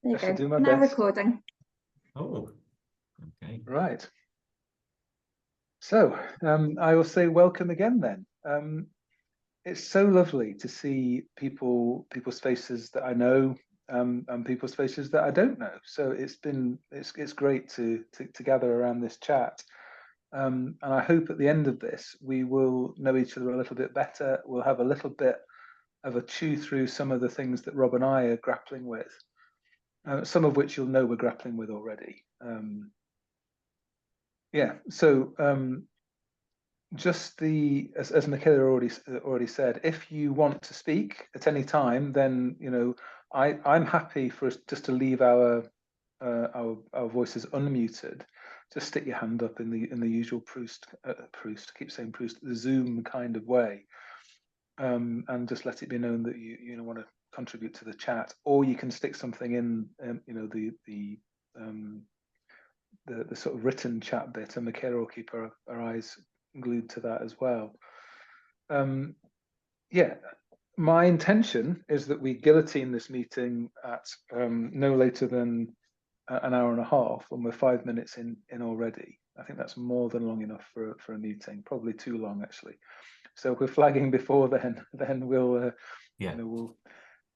There you I should go. do my Now best. recording. Oh, okay. Right. So I will say welcome again then. It's so lovely to see people's faces that I know, and people's faces that I don't know. So it's great to gather around this chat. And I hope at the end of this we will know each other a little bit better. We'll have a little bit of a chew through some of the things that Rob and I are grappling with, some of which you'll know we're grappling with already. Yeah. So just as Michaela already said, if you want to speak at any time, then I'm happy for us just to leave our voices unmuted. Just stick your hand up in the usual Proost, keep saying Proost, the Zoom kind of way, and just let it be known that you want to contribute to the chat, or you can stick something in, the sort of written chat bit, and Michaela will keep her eyes glued to that as well. Yeah, my intention is that we guillotine this meeting at no later than an hour and a half, and we're 5 minutes in already. I think that's more than long enough for a meeting, probably too long actually. So if we're flagging before then we'll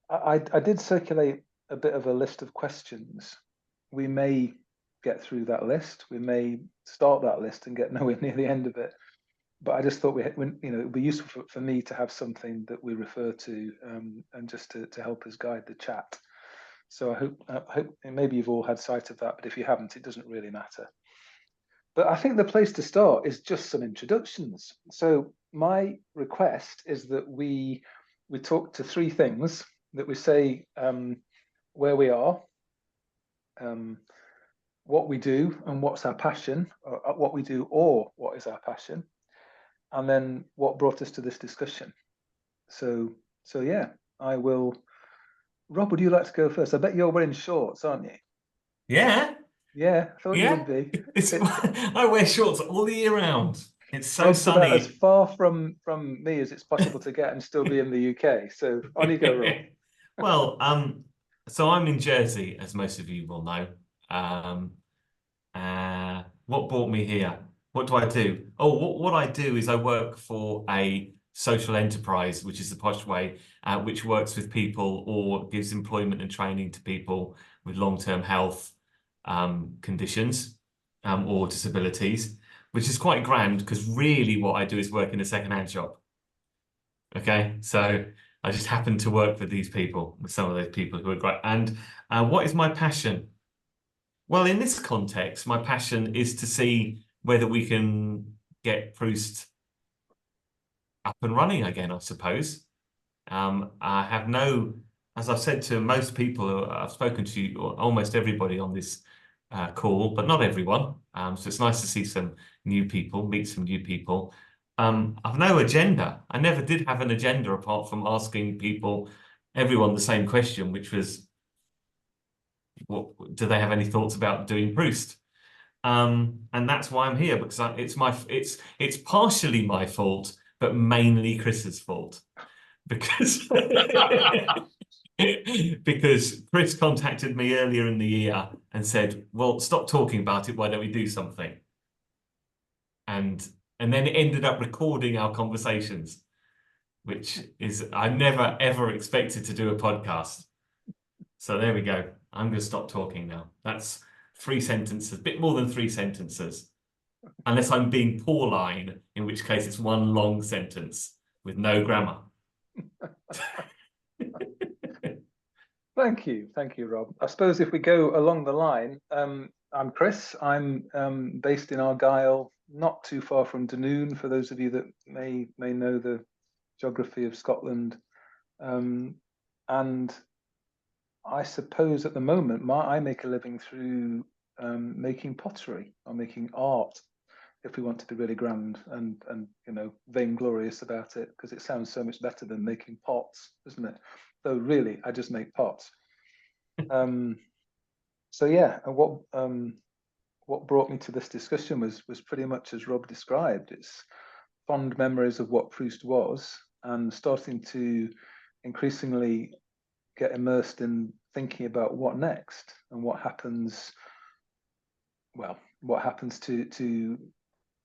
I did circulate a bit of a list of questions. We may get through that list. We may start that list and get nowhere near the end of it. But I just thought it would be useful for me to have something that we refer to, and just to help us guide the chat. So I hope maybe you've all had sight of that, but if you haven't, it doesn't really matter. But I think the place to start is just some introductions. So my request is that we talk to three things, that we say where we are, what we do and what's our passion, or what we do or what is our passion, and then what brought us to this discussion. So yeah, I will. Rob, would you like to go first? I bet you're wearing shorts, aren't you? Yeah. Yeah, I thought you Yeah. would be. I wear shorts all the year round. It's so Rob's about as sunny. far from me as it's possible to get and still be in the UK. So on you go, Rob. Well, so I'm in Jersey, as most of you will know. What brought me here? What do I do? Oh, what I do is I work for a social enterprise, which is the posh way, which works with people or gives employment and training to people with long-term health conditions or disabilities, which is quite grand because really what I do is work in a second-hand shop. Okay, so I just happen to work with these people, with some of those people who are great. And what is my passion? Well, in this context, my passion is to see whether we can get Proost up and running again, I suppose. I have as I've said to most people, I've spoken to almost everybody on this call, but not everyone. So it's nice to see some new people, meet some new people. I've no agenda. I never did have an agenda apart from asking everyone the same question, which was, do they have any thoughts about doing Proost? And that's why I'm here, because it's partially my fault, but mainly Chris's fault, because because Chris contacted me earlier in the year and said, "Well, stop talking about it. Why don't we do something?" And then it ended up recording our conversations, which is I never ever expected to do a podcast. So there we go. I'm going to stop talking now. That's 3 sentences, a bit more than 3 sentences. Unless I'm being Pauline, in which case it's 1 long sentence with no grammar. Thank you, Rob. I suppose if we go along the line, I'm Chris. I'm based in Argyll, not too far from Dunoon, for those of you that may know the geography of Scotland. And I suppose at the moment, I make a living through making pottery or making art, if we want to be really grand and vainglorious about it, because it sounds so much better than making pots, doesn't it? So really, I just make pots. So yeah, what brought me to this discussion was pretty much as Rob described. It's fond memories of what Proost was, and starting to increasingly get immersed in thinking about what next and what happens. Well, what happens to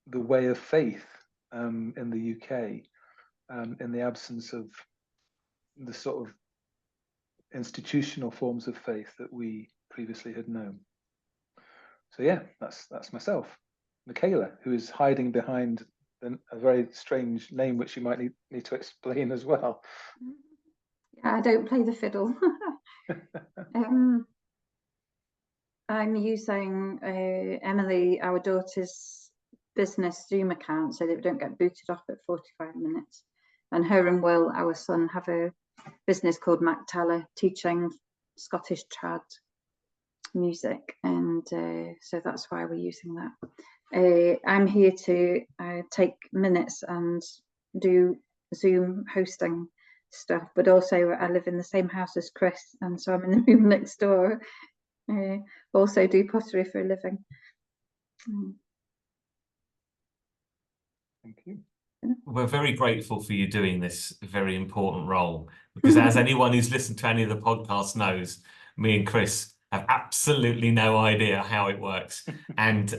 the way of faith in the UK in the absence of the sort of institutional forms of faith that we previously had known. So yeah, that's myself, Michaela, who is hiding behind a very strange name, which you might need to explain as well. I don't play the fiddle. I'm using Emily, our daughter's business Zoom account, so that we don't get booted off at 45 minutes. And her and Will, our son, have a business called Mac Teller, teaching Scottish trad music, and so that's why we're using that. I'm here to take minutes and do Zoom hosting stuff, but also I live in the same house as Chris, and so I'm in the room next door. Also do pottery for a living. Thank you. We're very grateful for you doing this very important role, because as anyone who's listened to any of the podcasts knows, me and Chris have absolutely no idea how it works. And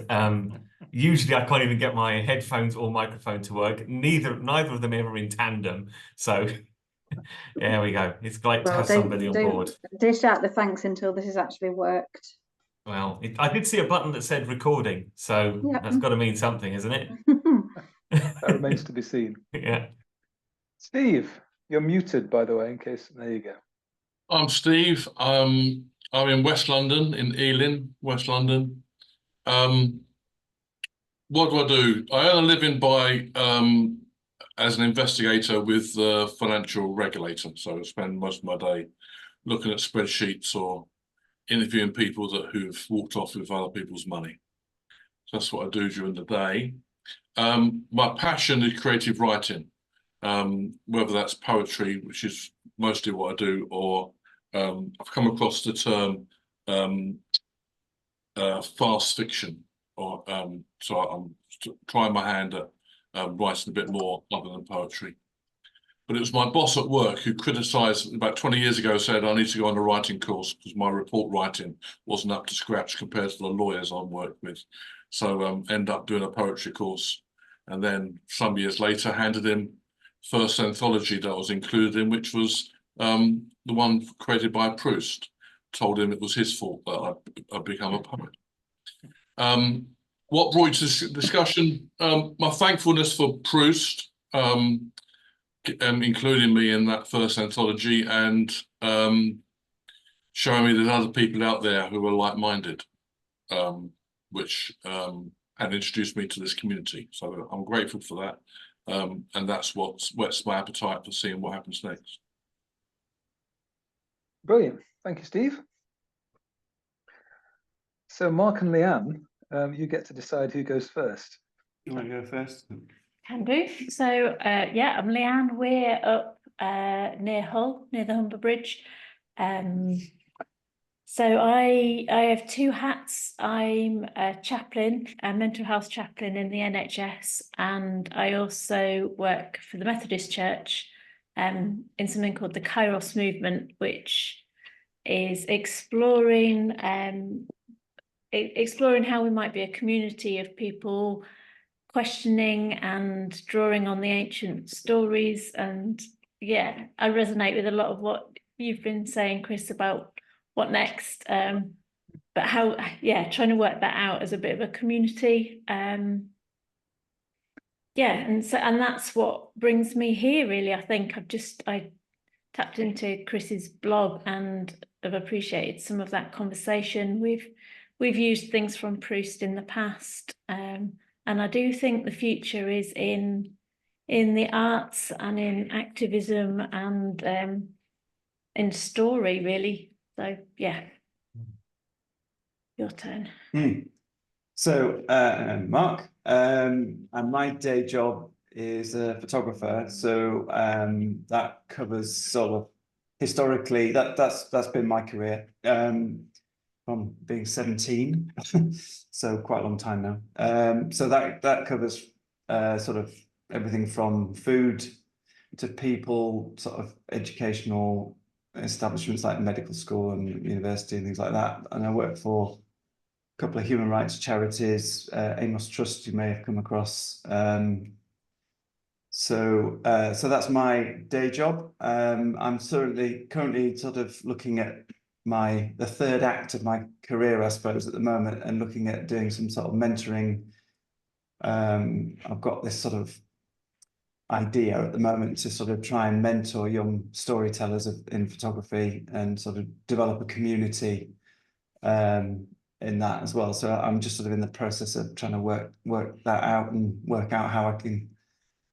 usually I can't even get my headphones or microphone to work. Neither of them ever in tandem. So there we go. It's great to have somebody on board. Dish out the thanks until this has actually worked. Well, I did see a button that said recording, so that's got to mean something, isn't it? That remains to be seen. Yeah. Steve, you're muted, by the way, in case. There you go. I'm Steve. I'm in West London, in Ealing, West London. What do I do? I earn a living by as an investigator with the financial regulator. So I spend most of my day looking at spreadsheets or interviewing people who've walked off with other people's money. So that's what I do during the day. My passion is creative writing, whether that's poetry, which is mostly what I do, or I've come across the term fast fiction, or so I'm trying my hand at writing a bit more other than poetry. But it was my boss at work who criticised about 20 years ago, said I need to go on a writing course because my report writing wasn't up to scratch compared to the lawyers I worked with. So end up doing a poetry course, and then some years later handed him first anthology that I was included in, which was the one created by Proost. Told him it was his fault that I'd become a poet. What brought you to this discussion? My thankfulness for Proost, including me in that first anthology, and showing me there's other people out there who are like-minded, which had introduced me to this community. So I'm grateful for that. And that's what whets my appetite for seeing what happens next. Brilliant. Thank you, Steve. So Mark and Leanne, you get to decide who goes first. You want to go first? Can do. So yeah, I'm Leanne. We're up near Hull, near the Humber Bridge. So I have two hats. I'm a chaplain, a mental health chaplain in the NHS, and I also work for the Methodist Church in something called the Kairos movement, which is exploring how we might be a community of people questioning and drawing on the ancient stories. And yeah, I resonate with a lot of what you've been saying, Chris, about what next, but how, yeah, trying to work that out as a bit of a community. Yeah, and that's what brings me here, really. I think I tapped into Chris's blog and have appreciated some of that conversation. We've used things from Proost in the past, and I do think the future is in the arts and in activism and in story, really. So yeah, your turn. So Mark, and my day job is a photographer. So that covers sort of historically, that's been my career from being 17, so quite a long time now. So that covers sort of everything from food to people, sort of educational establishments like medical school and university and things like that. And I work for a couple of human rights charities, Amos Trust, you may have come across. So that's my day job. I'm currently sort of looking at the third act of my career, I suppose, at the moment, and looking at doing some sort of mentoring. I've got this sort of idea at the moment to sort of try and mentor young storytellers in photography and sort of develop a community in that as well. So I'm just sort of in the process of trying to work that out and work out how I can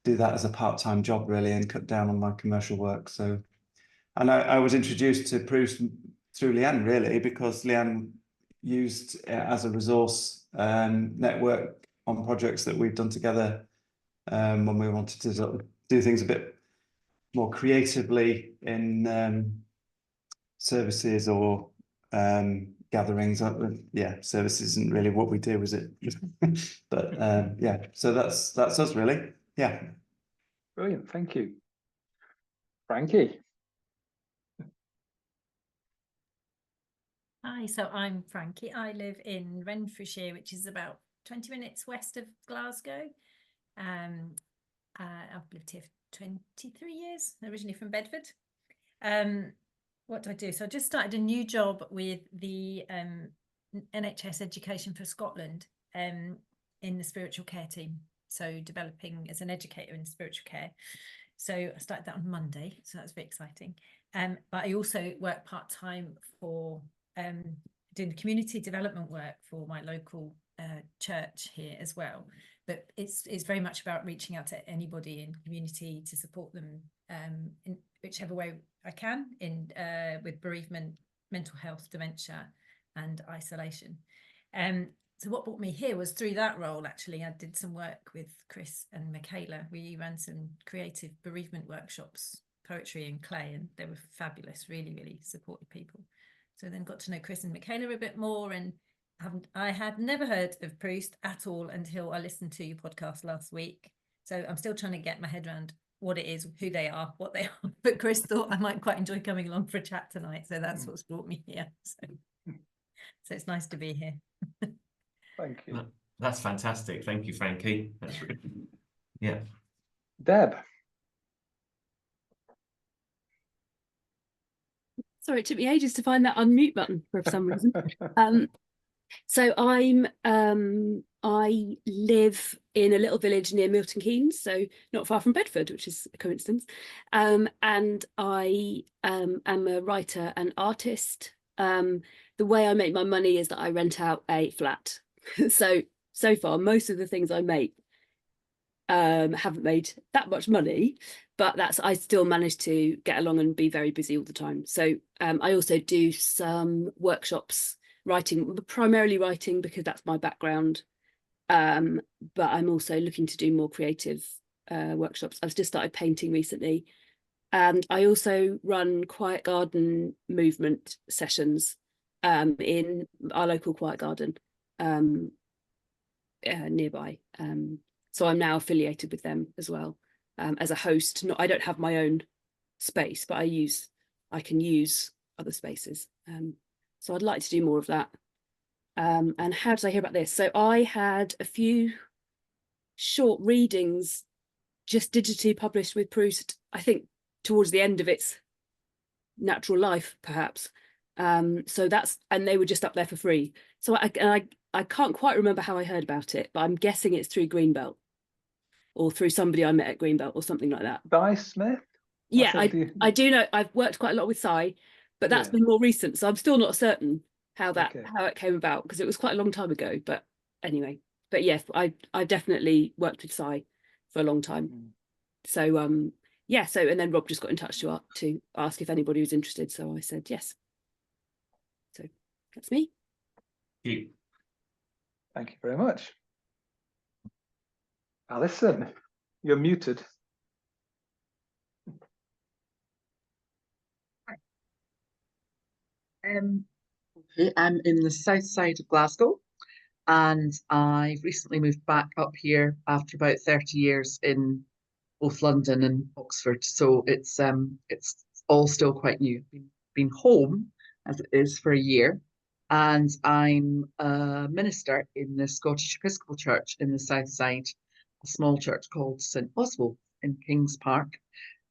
do that as a part-time job, really, and cut down on my commercial work. So, and I was introduced to Proost through Leanne, really, because Leanne used it as a resource network on projects that we've done together when we wanted to sort of do things a bit more creatively in services or gatherings. Yeah, services isn't really what we do, is it? But yeah, so that's us, really. Yeah. Brilliant, thank you. Frankie. Hi, so I'm Frankie. I live in Renfrewshire, which is about 20 minutes west of Glasgow. I've lived here for 23 years, originally from Bedford. What do? So I just started a new job with the NHS Education for Scotland in the spiritual care team. So developing as an educator in spiritual care. So I started that on Monday, so that's very exciting. But I also work part-time for doing the community development work for my local church here as well. But it's very much about reaching out to anybody in the community to support them in whichever way I can with bereavement, mental health, dementia and isolation. So what brought me here was through that role, actually. I did some work with Chris and Michaela. We ran some creative bereavement workshops, poetry and clay, and they were fabulous, really, really supported people. So then got to know Chris and Michaela a bit more, and I had never heard of Proost at all until I listened to your podcast last week. So I'm still trying to get my head around what it is, who they are, what they are. But Chris thought I might quite enjoy coming along for a chat tonight. So that's what's brought me here. So it's nice to be here. Thank you. That's fantastic. Thank you, Frankie. That's really, yeah. Deb. Sorry, it took me ages to find that unmute button for some reason. So I live in a little village near Milton Keynes, so not far from Bedford, which is a coincidence. And I am a writer and artist. The way I make my money is that I rent out a flat. So far, most of the things I make haven't made that much money, but I still manage to get along and be very busy all the time. So I also do some workshops, primarily writing because that's my background. But I'm also looking to do more creative workshops. I've just started painting recently. And I also run quiet garden movement sessions in our local quiet garden nearby. So I'm now affiliated with them as well as a host. I don't have my own space, but I can use other spaces. So I'd like to do more of that. And how did I hear about this? So I had a few short readings just digitally published with Proost, I think towards the end of its natural life, perhaps. So and they were just up there for free. So I can't quite remember how I heard about it, but I'm guessing it's through Greenbelt or through somebody I met at Greenbelt or something like that. Di Smith? Yeah, I do know. I've worked quite a lot with Si, but that's been more recent. So I'm still not certain how it came about because it was quite a long time ago. But anyway, but yes, I definitely worked with Si for a long time. So yeah, and then Rob just got in touch to ask if anybody was interested. So I said yes. So that's me. Thank you very much. Alison, you're muted. I'm in the south side of Glasgow, and I've recently moved back up here after about 30 years in both London and Oxford. So it's it's all still quite new. Been home as it is for a year, and I'm a minister in the Scottish Episcopal Church in the South Side, a small church called St Oswald in Kings Park.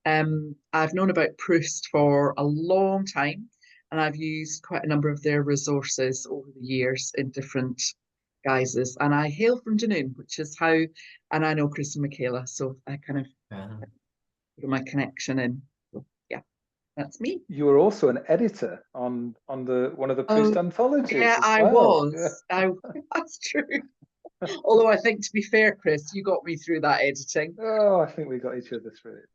I've known about Proost for a long time, and I've used quite a number of their resources over the years in different guises. And I hail from Dunoon, which is how, and I know Chris and Michaela, so I kind of put my connection in. So, yeah, that's me. You were also an editor on one of the Proost anthologies. Yeah, as I well. was. That's true. Although I think, to be fair, Chris, you got me through that editing. Oh, I think we got each other through it.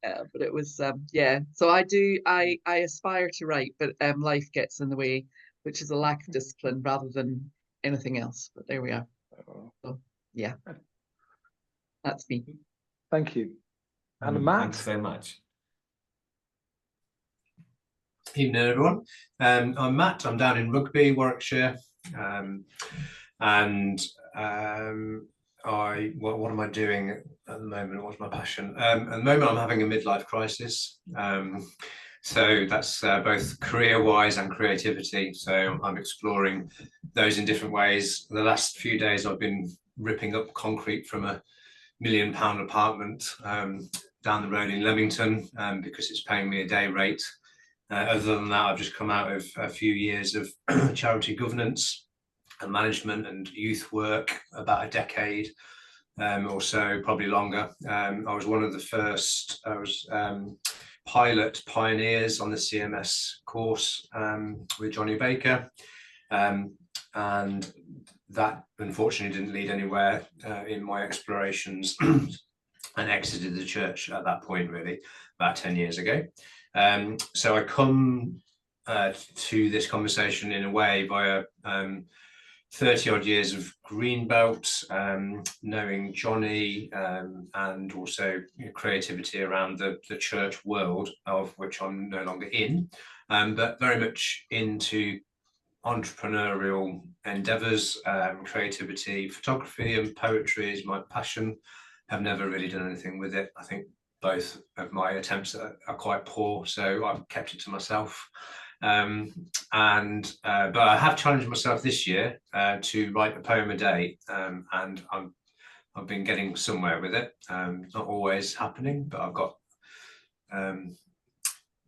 Yeah, but it was yeah. So I aspire to write, but life gets in the way, which is a lack of discipline rather than anything else. But there we are. So yeah, that's me. Thank you. And Matt. Thanks so much. Evening, everyone. I'm Matt. I'm down in Rugby, Warwickshire, and what am I doing at the moment? What's my passion? At the moment, I'm having a midlife crisis. So that's both career-wise and creativity. So I'm exploring those in different ways. The last few days, I've been ripping up concrete from a £1 million apartment down the road in Leamington because it's paying me a day rate. Other than that, I've just come out of a few years of charity governance and management and youth work, about a decade or so, probably longer. I was one of the first, pilot pioneers on the CMS course with Johnny Baker. And that unfortunately didn't lead anywhere in my explorations and exited the church at that point, really, about 10 years ago. So I come to this conversation in a way via 30 odd years of Greenbelt, knowing Johnny, and also creativity around the church world, of which I'm no longer in, but very much into entrepreneurial endeavors, creativity, photography and poetry is my passion. I've never really done anything with it. I think both of my attempts are quite poor, so I've kept it to myself. But I have challenged myself this year to write a poem a day, and I've been getting somewhere with it. Not always happening, but I've got an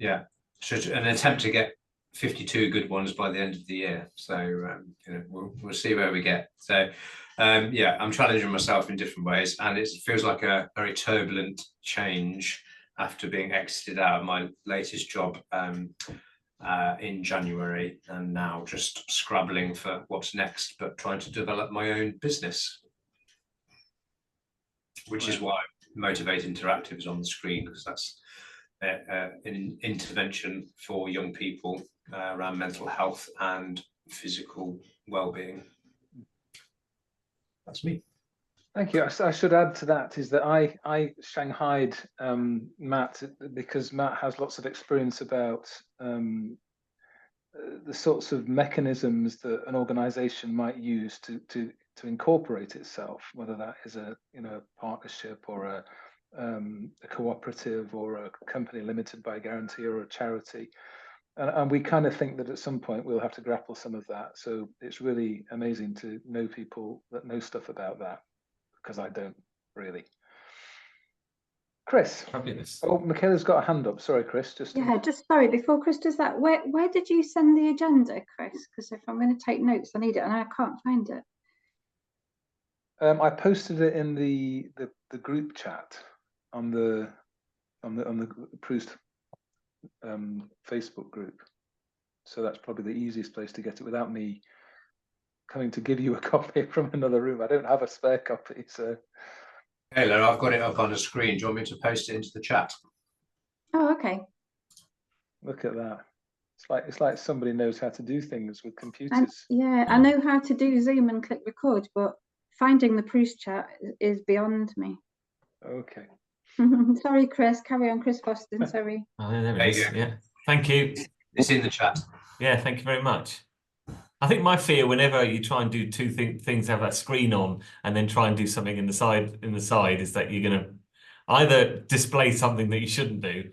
attempt to get 52 good ones by the end of the year. So we'll see where we get. So I'm challenging myself in different ways, and it feels like a very turbulent change after being exited out of my latest job in January, and now just scrabbling for what's next, but trying to develop my own business, which is why Motivate Interactive is on the screen, because that's an intervention for young people around mental health and physical well-being. That's me. Thank you. I should add to that is that I shanghaied Matt because Matt has lots of experience about the sorts of mechanisms that an organization might use to incorporate itself, whether that is a partnership or a cooperative or a company limited by guarantee or a charity. And we kind of think that at some point we'll have to grapple some of that. So it's really amazing to know people that know stuff about that, because I don't really. Chris. Fabulous. Oh, Michaela's got a hand up. Sorry, Chris. Just sorry, before Chris does that, where did you send the agenda, Chris? Because if I'm going to take notes, I need it, and I can't find it. I posted it in the group chat on the Proost Facebook group, so that's probably the easiest place to get it without me coming to give you a copy from another room. I don't have a spare copy, so. Hello, I've got it up on the screen. Do you want me to post it into the chat? Oh, okay. Look at that. It's like somebody knows how to do things with computers. I know how to do Zoom and click record, but finding the Proost chat is beyond me. Okay. Sorry, Chris. Carry on, Chris Foston. Sorry. Oh, there it is. Yeah. Thank you. It's in the chat. Yeah, thank you very much. I think my fear, whenever you try and do two things, have that screen on, and then try and do something in the side, is that you're going to either display something that you shouldn't do,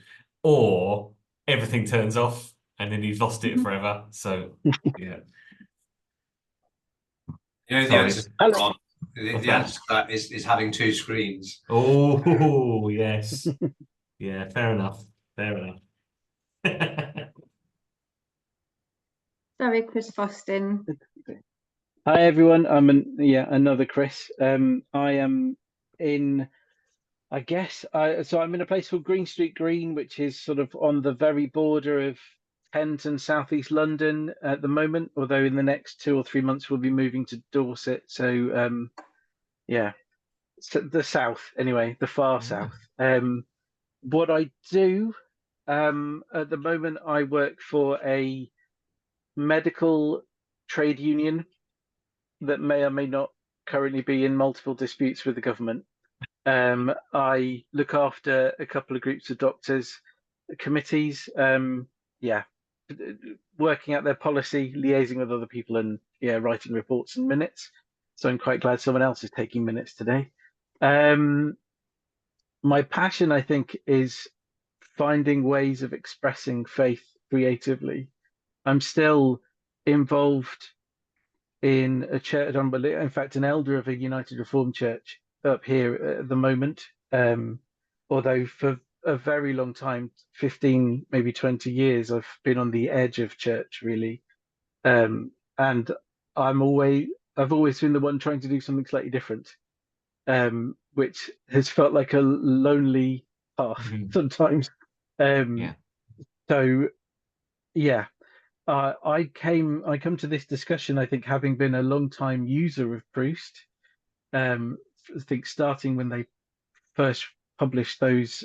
or everything turns off and then you've lost it forever. So yeah. You know, the Sorry. answer, Hello. the answer to that is having two screens. Oh, yes. Yeah, fair enough. Fair enough. Sorry, Chris Foston. Hi everyone. I'm another Chris. I am in, I guess, so I'm in a place called Green Street Green, which is sort of on the very border of Kent and southeast London at the moment. Although in the next 2 or 3 months we'll be moving to Dorset. So yeah, so the south anyway, the far south. What I do at the moment, I work for a medical trade union that may or may not currently be in multiple disputes with the government. I look after a couple of groups of doctors, committees, working out their policy, liaising with other people, and writing reports and minutes. So I'm quite glad someone else is taking minutes today. My passion, I think, is finding ways of expressing faith creatively. I'm still involved in a church, in fact, an elder of a United Reformed Church up here at the moment. Although for a very long time, 15, maybe 20 years, I've been on the edge of church, really. And I've always been the one trying to do something slightly different, which has felt like a lonely path sometimes. So yeah. I come to this discussion, I think, having been a long time user of Proost. I think starting when they first published those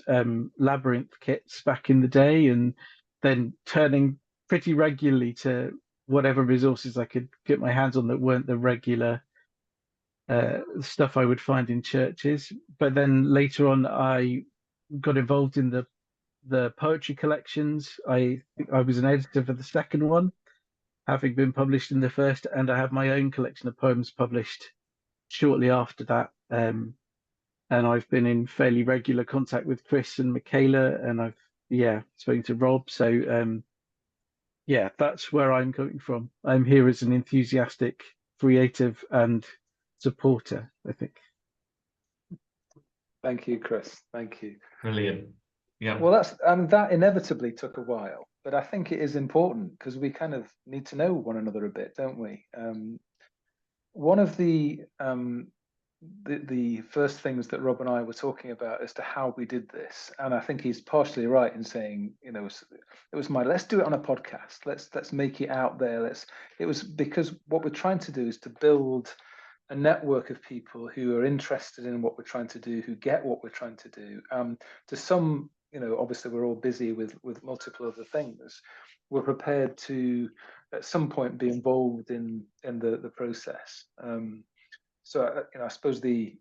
labyrinth kits back in the day, and then turning pretty regularly to whatever resources I could get my hands on that weren't the regular stuff I would find in churches. But then later on, I got involved in the poetry collections. I was an editor for the second one, having been published in the first, and I have my own collection of poems published shortly after that. And I've been in fairly regular contact with Chris and Michaela, and I've spoken to Rob. So that's where I'm coming from. I'm here as an enthusiastic, creative, and supporter, I think. Thank you, Chris. Thank you. Brilliant. Yeah. Well, that inevitably took a while, but I think it is important because we kind of need to know one another a bit, don't we? One of the first things that Rob and I were talking about as to how we did this, and I think he's partially right in saying, let's do it on a podcast. Let's make it out there. It was because what we're trying to do is to build a network of people who are interested in what we're trying to do, who get what we're trying to do. To some, obviously we're all busy with multiple other things. We're prepared to, at some point, be involved in the process. So I suppose the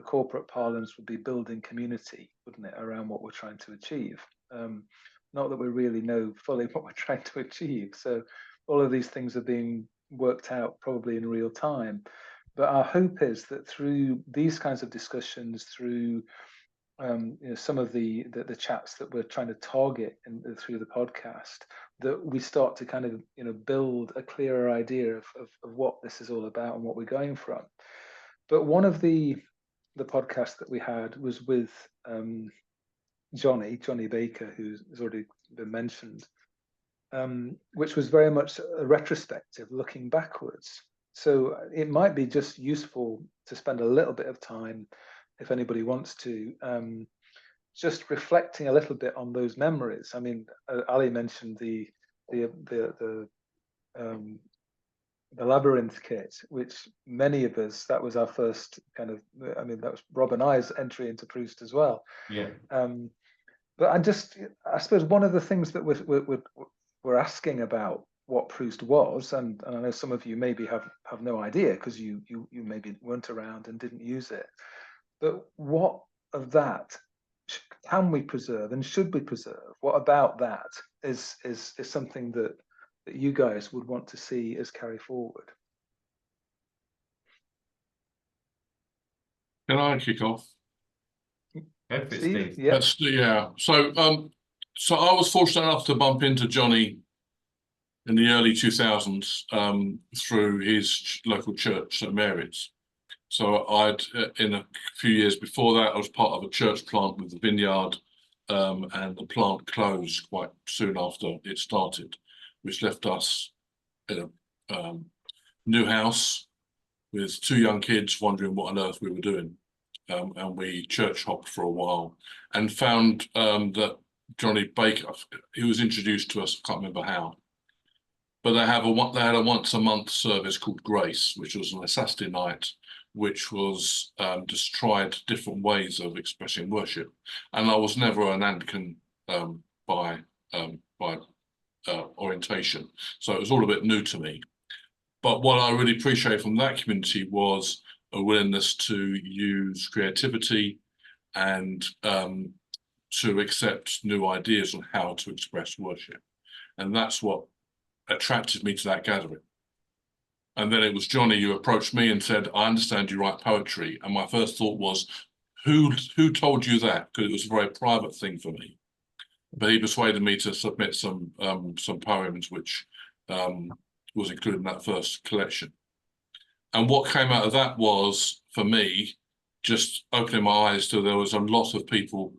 corporate parlance would be building community, wouldn't it, around what we're trying to achieve? Not that we really know fully what we're trying to achieve. So all of these things are being worked out probably in real time. But our hope is that through these kinds of discussions, through some of the chats that we're trying to target through the podcast, that we start to kind of build a clearer idea of what this is all about and what we're going from. But one of the podcasts that we had was with Johnny Baker, who's already been mentioned, which was very much a retrospective, looking backwards. So it might be just useful to spend a little bit of time, if anybody wants to, just reflecting a little bit on those memories. I mean, Ali mentioned the labyrinth kit, which many of us, that was our first kind of, that was Rob and I's entry into Proost as well. Yeah. But I suppose one of the things that we're asking about what Proost was, and I know some of you maybe have no idea because you maybe weren't around and didn't use it, but what of that can we preserve and should we preserve? What about that is something that you guys would want to see us carry forward? Can I kick off? Go for it, Steve. Yeah. So So I was fortunate enough to bump into Johnny in the early 2000s through his local church, St Mary's. So I'd, in a few years before that, I was part of a church plant with the vineyard, and the plant closed quite soon after it started, which left us in a new house with 2 young kids wondering what on earth we were doing. And we church hopped for a while and found that Johnny Baker, he was introduced to us, I can't remember how, but they had a once a month service called Grace, which was on a Saturday night, which was just tried different ways of expressing worship. And I was never an Anglican by orientation, so it was all a bit new to me. But what I really appreciate from that community was a willingness to use creativity and to accept new ideas on how to express worship. And that's what attracted me to that gathering. And then it was Johnny who approached me and said, I understand you write poetry. And my first thought was, who told you that? Because it was a very private thing for me. But he persuaded me to submit some poems, which was included in that first collection. And what came out of that was, for me, just opening my eyes to there was a lot of people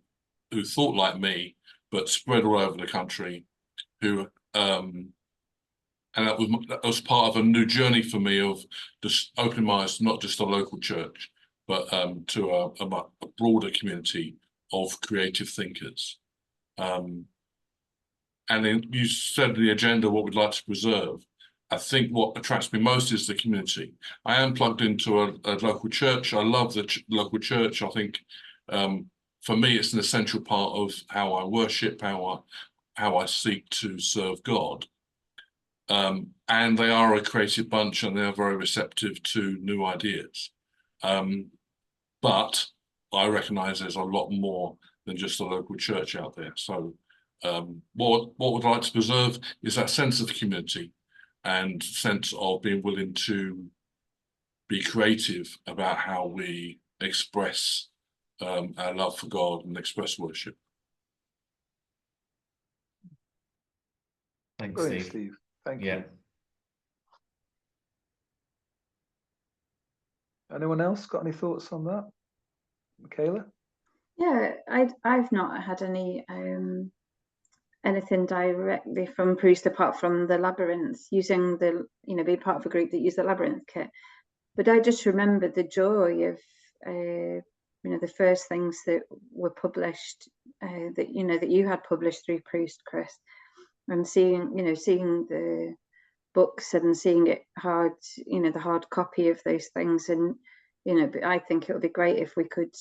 who thought like me, but spread all over the country, who and that was part of a new journey for me of just opening my eyes to not just a local church, but to a broader community of creative thinkers. And then you said the agenda, what we'd like to preserve. I think what attracts me most is the community. I am plugged into a local church. I love the local church. I think for me, it's an essential part of how I worship, how I seek to serve God. And they are a creative bunch, and they are very receptive to new ideas. But I recognise there's a lot more than just a local church out there. So what we'd like to preserve is that sense of community and sense of being willing to be creative about how we express our love for God and express worship. Thanks, Brilliant, Steve. Steve. Thank Yeah. you. Anyone else got any thoughts on that? Michaela? Yeah, I've not had any anything directly from Proost apart from the labyrinth, using the, being part of a group that used the labyrinth kit. But I just remember the joy of the first things that were published, that you had published through Proost, Chris, and seeing the books and seeing it hard, the hard copy of those things. And I think it would be great if we could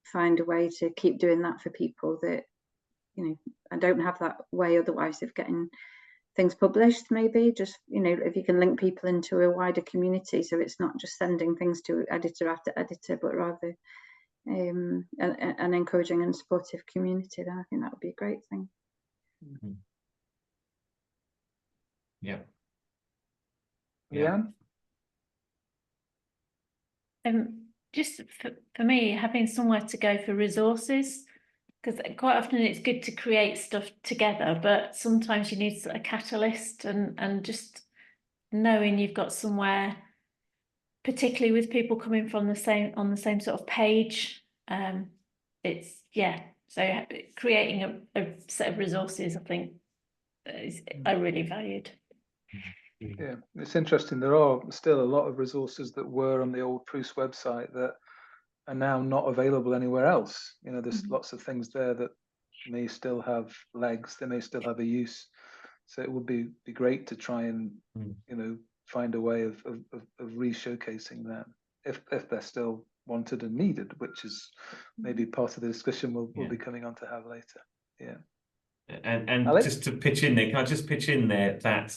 find a way to keep doing that for people that I don't have that way otherwise of getting things published. Maybe just if you can link people into a wider community, so it's not just sending things to editor after editor, but rather an encouraging and supportive community, then I think that would be a great thing. Mm-hmm. Yeah. Leanne? Just for me, having somewhere to go for resources, because quite often it's good to create stuff together, but sometimes you need a catalyst, and just knowing you've got somewhere, particularly with people coming from on the same sort of page. So creating a set of resources, I think, I really valued. Yeah, it's interesting. There are still a lot of resources that were on the old Proost website that are now not available anywhere else. There's lots of things there that may still have legs, they may still have a use. So it would be great to try and find a way of re-showcasing them if they're still wanted and needed, which is maybe part of the discussion we'll be coming on to have later. Yeah. And Alex? just to pitch in there, can I just pitch in there that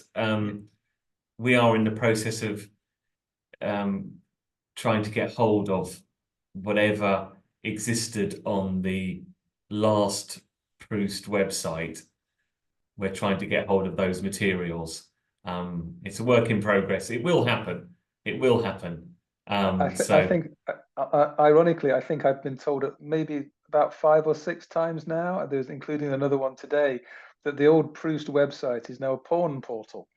we are in the process of trying to get hold of whatever existed on the last Proost website. We're trying to get hold of those materials. It's a work in progress. It will happen. It will happen. I think, ironically, I think I've been told maybe about 5 or 6 times now, there's including another one today, that the old Proost website is now a porn portal.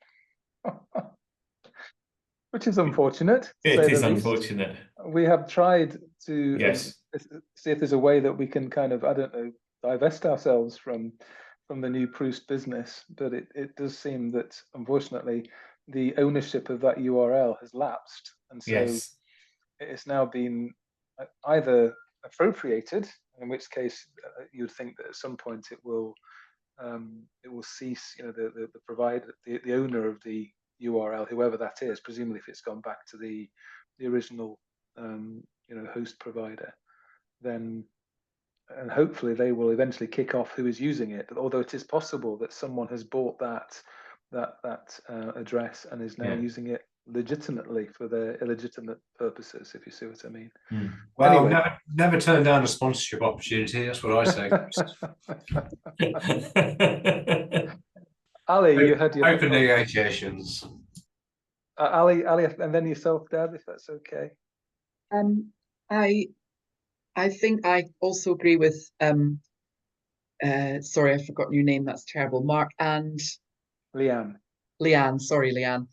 Which is unfortunate, to It say is the least. unfortunate. We have tried to Yes. see if there's a way that we can kind of, I don't know, divest ourselves from the new Proost business, but it does seem that unfortunately the ownership of that URL has lapsed, and so Yes. it's now been either appropriated, in which case you'd think that at some point it will cease. You know, the provider, the owner of the URL, whoever that is, presumably if it's gone back to the original host provider, then and hopefully they will eventually kick off who is using it. But although it is possible that someone has bought that address and is now using it legitimately for their illegitimate purposes, if you see what I mean. Well, Anyway. never turn down a sponsorship opportunity. That's what I say. Ali, you had your open negotiations. Ali, and then yourself, Deb, if that's okay. I think I also agree with sorry, I've forgotten your name, that's terrible. Mark and Leanne, sorry, Leanne.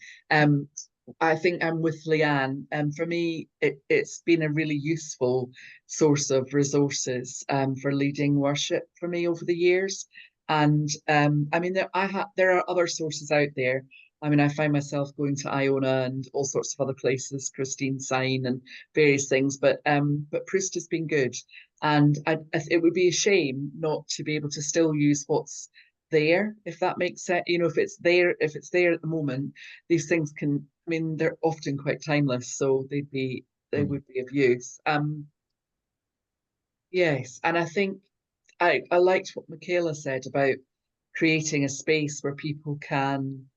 I think I'm with Leanne. For me, it's been a really useful source of resources for leading worship for me over the years. And I mean, there are other sources out there. I mean, I find myself going to Iona and all sorts of other places, Christine Sign and various things, but Proost has been good. And it would be a shame not to be able to still use what's there, if that makes sense. You know, if it's there at the moment, these things can, I mean, they're often quite timeless, so they would be of use. Yes, and I think I liked what Michaela said about creating a space where people can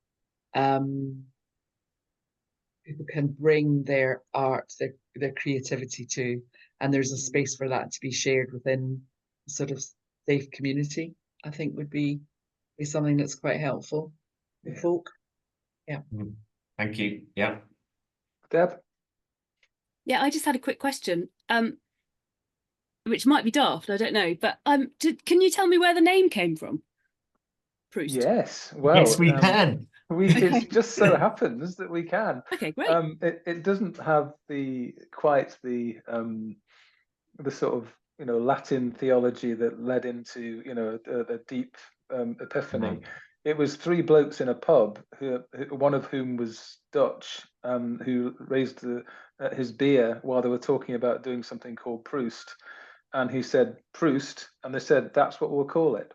bring their art, their creativity to, and there's a space for that to be shared within a sort of safe community. I think would be something that's quite helpful for folk. Yeah. Thank you. Yeah. Deb? Yeah, I just had a quick question, which might be daft, I don't know, but can you tell me where the name came from? Proost. Yes, well, yes, we can. It just so happens that we can. Okay, great. It doesn't have quite the sort of Latin theology that led into a deep epiphany. It was 3 blokes in a pub, one of whom was Dutch, who raised his beer while they were talking about doing something called Proost, and he said Proost, and they said that's what we'll call it.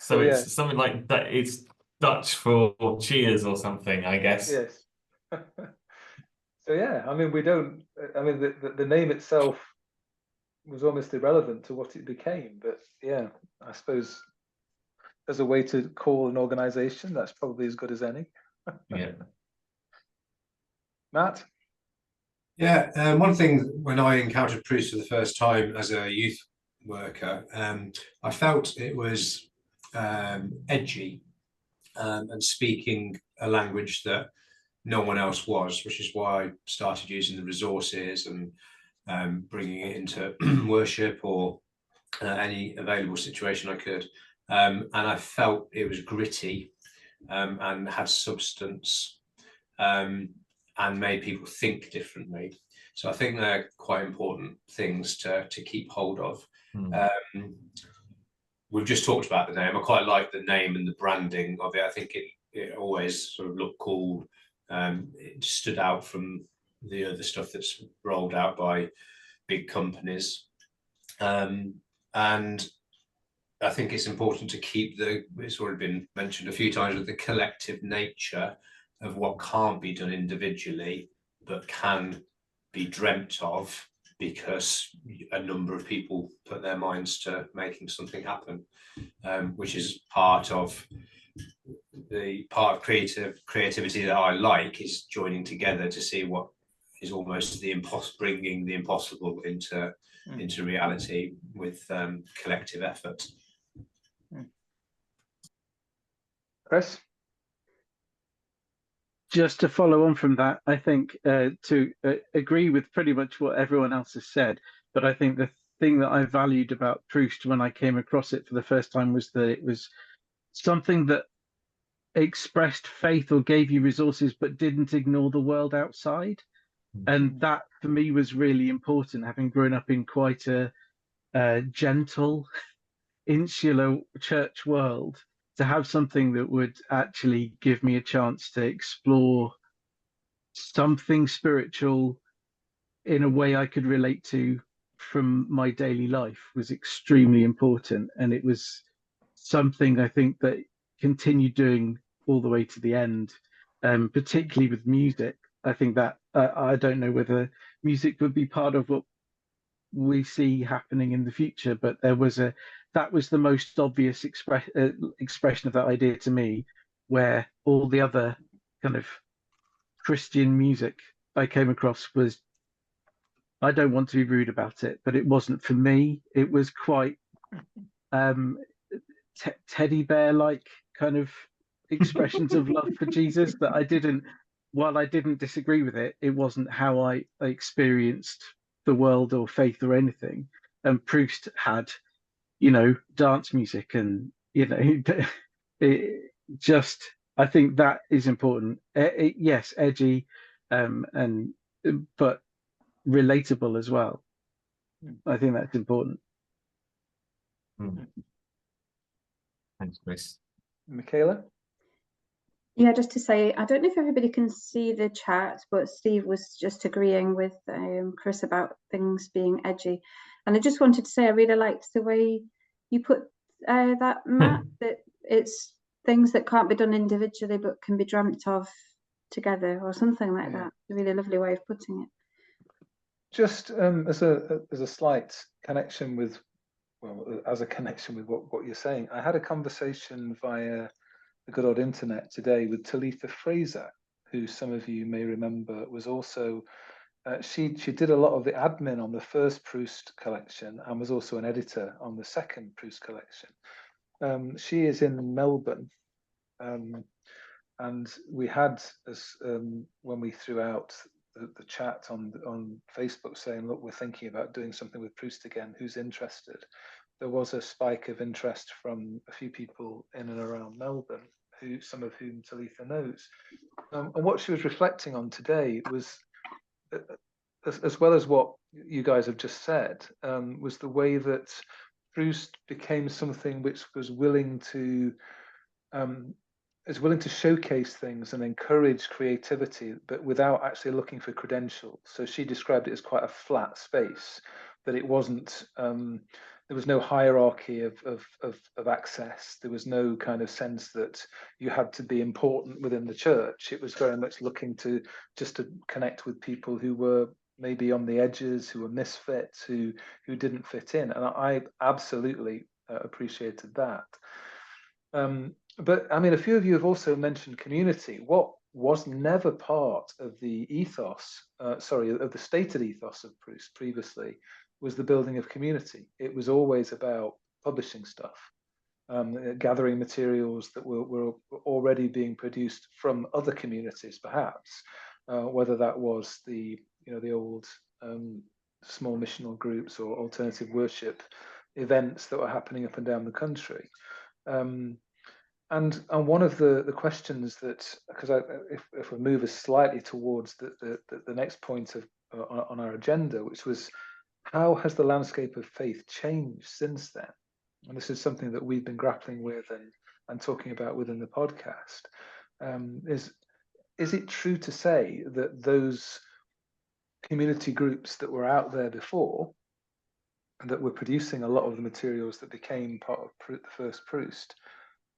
So it's something like that. It's Dutch for cheers or something, I guess. Yes. So yeah, I mean, the name itself was almost irrelevant to what it became, but yeah, I suppose as a way to call an organization, that's probably as good as any. Yeah. Matt? Yeah, one thing when I encountered Proost for the first time as a youth worker, I felt it was edgy and speaking a language that no one else was, which is why I started using the resources and bringing it into worship or any available situation I could. And I felt it was gritty and had substance and made people think differently. So I think they're quite important things to keep hold of. We've just talked about the name. I quite like the name and the branding of it. I think it always sort of looked cool. It stood out from the other stuff that's rolled out by big companies. And I think it's important to keep it's already been mentioned a few times, with the collective nature of what can't be done individually, but can be dreamt of because a number of people put their minds to making something happen, which is part of creativity that I like, is joining together to see what is almost bringing the impossible into reality with collective effort. Chris? Just to follow on from that, I think to agree with pretty much what everyone else has said, but I think the thing that I valued about Proost when I came across it for the first time was that it was something that expressed faith or gave you resources, but didn't ignore the world outside. And that for me was really important, having grown up in quite a gentle, insular church world, to have something that would actually give me a chance to explore something spiritual in a way I could relate to from my daily life was extremely important. And it was something I think that continued doing all the way to the end, particularly with music. I think that I don't know whether music would be part of what we see happening in the future, but that was the most obvious expression of that idea to me, where all the other kind of Christian music I came across was, I don't want to be rude about it, but it wasn't for me. It was quite teddy bear like kind of expressions of love for Jesus that while I didn't disagree with it, it wasn't how I experienced the world or faith or anything. And Proust had, dance music and, it just, I think that is important. Yes, edgy, but relatable as well. I think that's important. Thanks, Chris. Michaela? Yeah, just to say, I don't know if everybody can see the chat, but Steve was just agreeing with Chris about things being edgy. And I just wanted to say I really liked the way you put that, Matt, that it's things that can't be done individually but can be dreamt of together or something like that. A really lovely way of putting it. Just as a slight connection with, what you're saying, I had a conversation via the good old internet today with Talitha Fraser, who some of you may remember was also she did a lot of the admin on the first Proust collection and was also an editor on the second Proust collection. She is in Melbourne, and we had when we threw out the chat on Facebook saying, look, we're thinking about doing something with Proust again, who's interested? There was a spike of interest from a few people in and around Melbourne, some of whom Talitha knows. And what she was reflecting on today was, as well as what you guys have just said, was the way that Proust became something which was willing to showcase things and encourage creativity, but without actually looking for credentials. So she described it as quite a flat space, that it wasn't, there was no hierarchy of access. There was no kind of sense that you had to be important within the church. It was very much looking to connect with people who were maybe on the edges, who were misfits, who didn't fit in. And I absolutely appreciated that. But I mean, a few of you have also mentioned community. What was never part of the ethos, of the stated ethos of Proust previously, was the building of community. It was always about publishing stuff, gathering materials that were already being produced from other communities, perhaps, whether that was the old small missional groups or alternative worship events that were happening up and down the country. And one of the questions that, because if we move us slightly towards the next point on our agenda, which was, how has the landscape of faith changed since then? And this is something that we've been grappling with and talking about within the podcast. Is it true to say that those community groups that were out there before, and that were producing a lot of the materials that became part of the first Proust,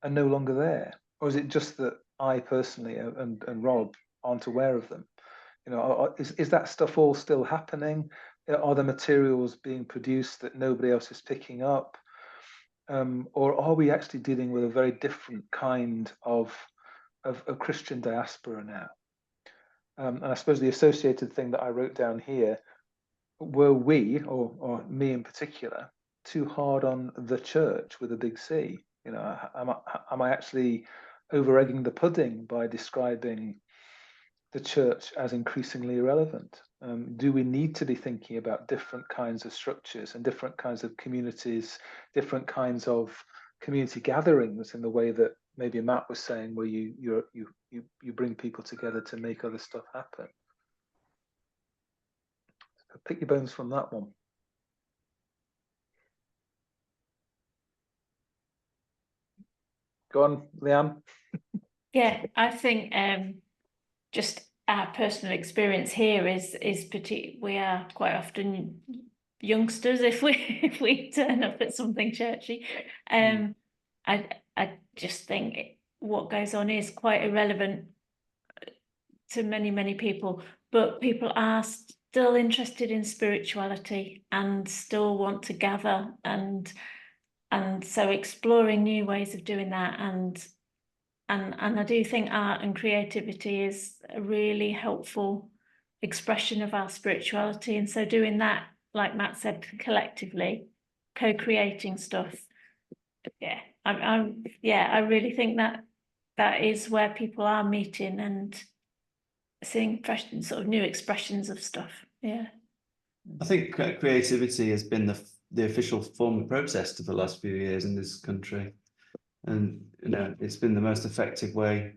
are no longer there? Or is it just that I personally and Rob aren't aware of them? Is that stuff all still happening? Are the materials being produced that nobody else is picking up? Or are we actually dealing with a very different kind of Christian diaspora now? And I suppose the associated thing that I wrote down here, were we, or me in particular, too hard on the church with a big C? Am I actually over-egging the pudding by describing the church as increasingly irrelevant? Do we need to be thinking about different kinds of structures and different kinds of communities, different kinds of community gatherings in the way that maybe Matt was saying, where you bring people together to make other stuff happen? Pick your bones from that one. Go on, Leanne. Yeah, I think just our personal experience here is we are quite often youngsters if we turn up at something churchy. I just think what goes on is quite irrelevant to many people, but people are still interested in spirituality and still want to gather, and so exploring new ways of doing that, and I do think art and creativity is a really helpful expression of our spirituality, and so doing that, like Matt said, collectively, co-creating stuff. Yeah, I really think that is where people are meeting and seeing fresh sort of new expressions of stuff. Yeah, I think creativity has been the official form of protest for the last few years in this country, and it's been the most effective way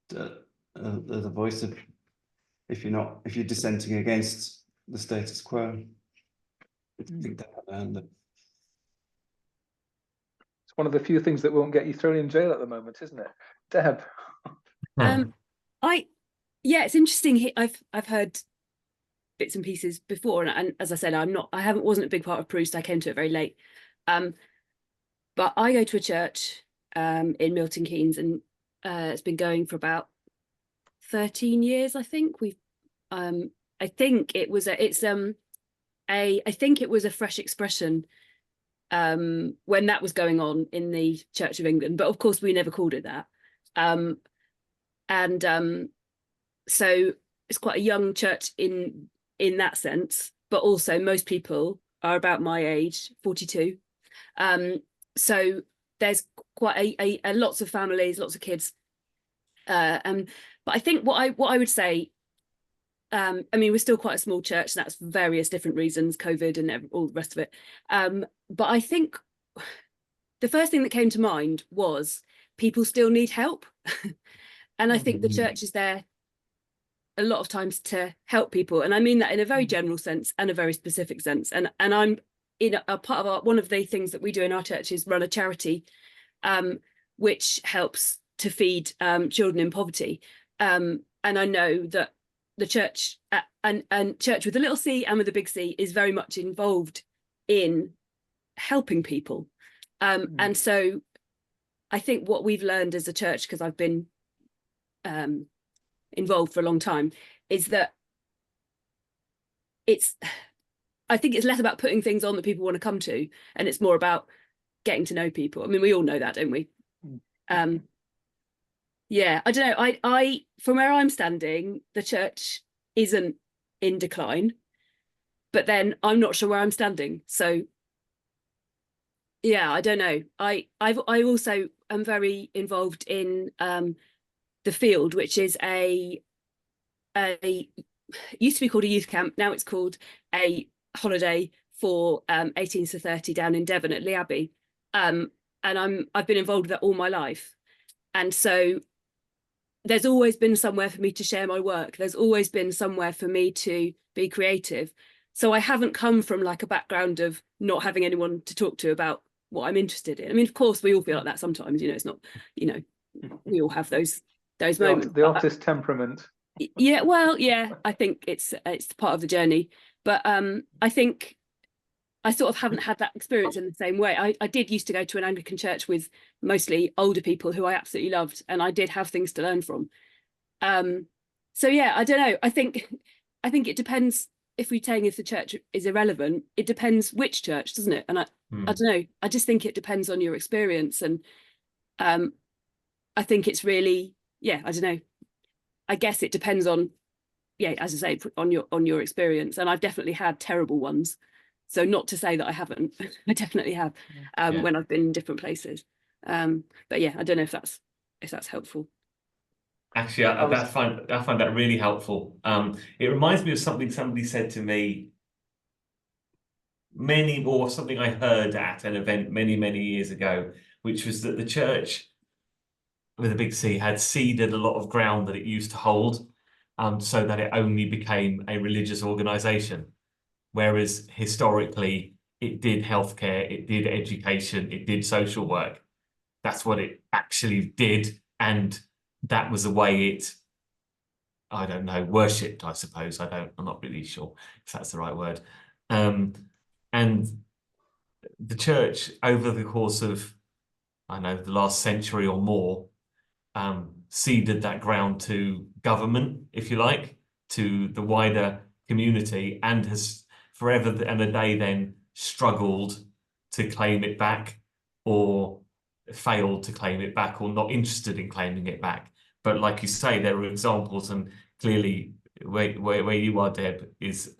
the voice of, if you're dissenting against the status quo. I think that it's one of the few things that won't get you thrown in jail at the moment, isn't it, Deb? Yeah, it's interesting. I've heard bits and pieces before, and as I said, wasn't a big part of Proost. I came to it very late. But I go to a church in Milton Keynes, and it's been going for about 13 years. I think I think it was a fresh expression when that was going on in the Church of England, but of course we never called it that. So it's quite a young church in that sense, but also most people are about my age, 42. So there's quite a lots of families, lots of kids. But I think what I would say, I mean, we're still quite a small church, and that's for various different reasons, COVID and all the rest of it. But I think the first thing that came to mind was people still need help. And I think the church is there a lot of times to help people, and I mean that in a very general sense and a very specific sense. And I'm in a part of one of the things that we do in our church is run a charity, which helps to feed children in poverty. And I know that the church and church with a little c and with a big C is very much involved in helping people. And so I think what we've learned as a church, because I've been involved for a long time, is that I think it's less about putting things on that people want to come to, and it's more about getting to know people. I mean, we all know that, don't we? Yeah, I don't know. I from where I'm standing, the church isn't in decline, but then I'm not sure where I'm standing. So yeah, I don't know. I also am very involved in the Field, which is a used to be called a youth camp. Now it's called a holiday for 18 to 30 down in Devon at Lee Abbey. And I've been involved with that all my life. And so there's always been somewhere for me to share my work. There's always been somewhere for me to be creative. So I haven't come from like a background of not having anyone to talk to about what I'm interested in. I mean, of course, we all feel like that sometimes, it's not, we all have those moments. The artist temperament. Yeah, well, yeah, I think it's part of the journey. But I think I sort of haven't had that experience in the same way. I did used to go to an Anglican church with mostly older people who I absolutely loved, and I did have things to learn from. So yeah, I don't know. I think it depends. If we're saying if the church is irrelevant, it depends which church, doesn't it? And I don't know. I just think it depends on your experience, and I think it's really, yeah, I don't know. I guess it depends on, yeah, as I say, on your experience. And I've definitely had terrible ones. So not to say that I haven't, I definitely have when I've been in different places. But yeah, I don't know if that's helpful. Actually, I find that really helpful. It reminds me of something somebody said to me something I heard at an event many years ago, which was that the church with a big C had ceded a lot of ground that it used to hold, so that it only became a religious organization. Whereas historically, it did healthcare, it did education, it did social work. That's what it actually did, and that was the way it, I don't know, worshipped, I suppose. I'm not really sure if that's the right word. And the church, over the course of, I don't know, the last century or more, ceded that ground to government, if you like, to the wider community, and has forever and a day then struggled to claim it back, or failed to claim it back, or not interested in claiming it back. But like you say, there are examples, and clearly where you are, Deb, is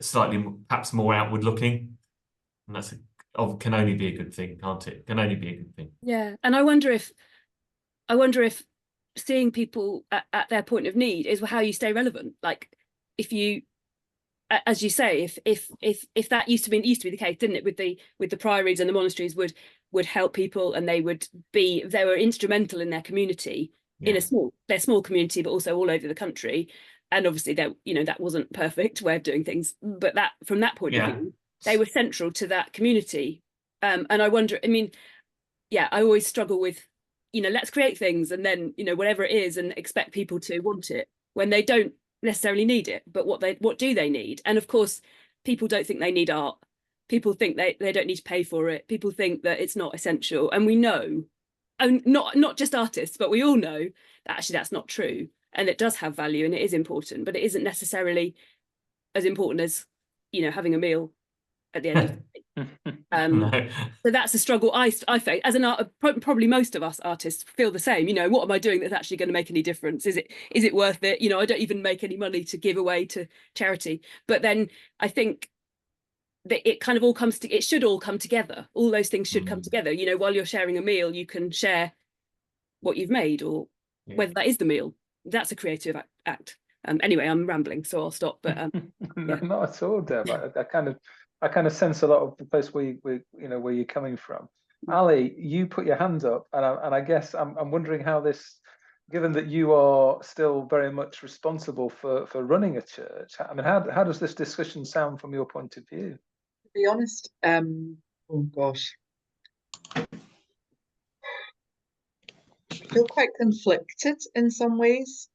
slightly perhaps more outward looking, and that's can only be a good thing, can't it? Can only be a good thing. Yeah, and I wonder if seeing people at their point of need is how you stay relevant. Like, if you, as you say, if that used to be the case, didn't it? With the priories and the monasteries would help people, and they were instrumental in their community, in their small community, but also all over the country. And obviously, that wasn't perfect way of doing things, but that from that point of view, they were central to that community. And I wonder, I mean, yeah, I always struggle with, let's create things, and then, whatever it is, and expect people to want it when they don't necessarily need it. But what do they need? And of course, people don't think they need art. People think they don't need to pay for it. People think that it's not essential. And we know, and not just artists, but we all know that actually that's not true. And it does have value, and it is important, but it isn't necessarily as important as, having a meal at the end of the day. No. So that's a struggle I face as an art. Probably most of us artists feel the same. What am I doing that's actually going to make any difference? Is it worth it? I don't even make any money to give away to charity. But then I think that it kind of all it should all come together. All those things should come together. While you're sharing a meal, you can share what you've made, or whether that is the meal. That's a creative act. Anyway, I'm rambling, so I'll stop. But no, not at all, Deb. I kind of sense a lot of the place where you're coming from. Ali, you put your hand up, and I guess I'm wondering how this, given that you are still very much responsible for running a church. I mean, how does this discussion sound from your point of view? To be honest, oh gosh, I feel quite conflicted in some ways.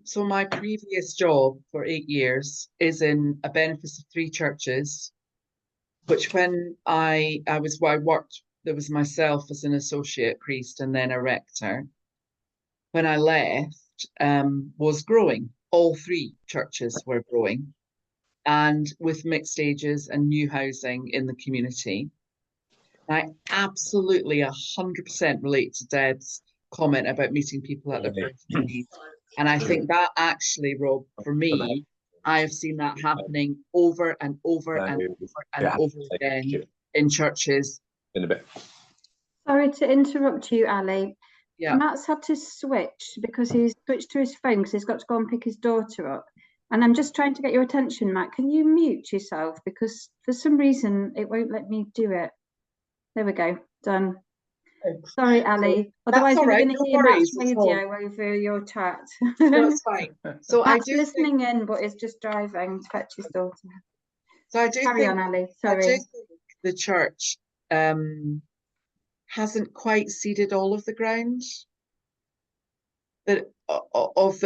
So my previous job for 8 years is in a benefice of 3 churches, which when I worked, there was myself as an associate priest and then a rector. When I left, was growing. All 3 churches were growing, and with mixed ages and new housing in the community. I absolutely 100% relate to Deb's comment about meeting people at their point of need. And I think that actually, Rob, for me, I have seen that happening over and over and over and over again in churches. In a bit. Sorry to interrupt you, Ali. Yeah. Matt's had to switch because he's switched to his phone because he's got to go and pick his daughter up. And I'm just trying to get your attention, Matt. Can you mute yourself? Because for some reason, it won't let me do it. There we go. Done. Sorry, Ali. Otherwise, we're going to hear Matt's radio over your chat. That's fine. So Matt's listening in, but is just driving to fetch his daughter. So I do Carry on, Ali. Sorry. I do think the church hasn't quite ceded all of the ground. And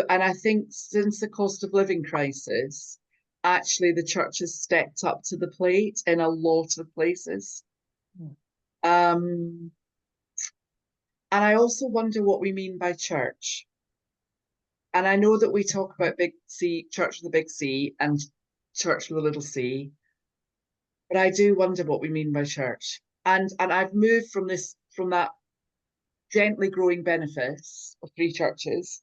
I think since the cost of living crisis, actually the church has stepped up to the plate in a lot of places. And I also wonder what we mean by church. And I know that we talk about big C, church with a big C, and church with a little c, but I do wonder what we mean by church. And I've moved from that gently growing benefice of 3 churches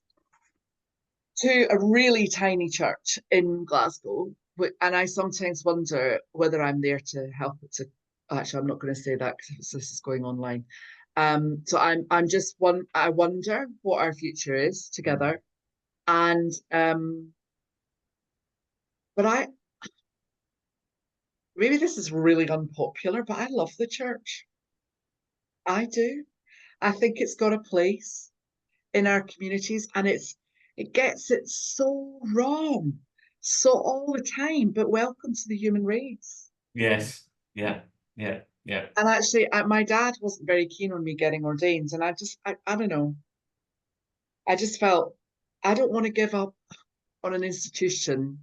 to a really tiny church in Glasgow. And I sometimes wonder whether I'm there to help it to, actually, I'm not going to say that because this is going online. So I'm just I wonder what our future is together. And but maybe this is really unpopular, but I love the church. I do. I think it's got a place in our communities, and it gets it so wrong, so all the time. But welcome to the human race. Yes. Yeah. Yeah. Yeah. And actually, my dad wasn't very keen on me getting ordained, and I don't know. I just felt I don't want to give up on an institution.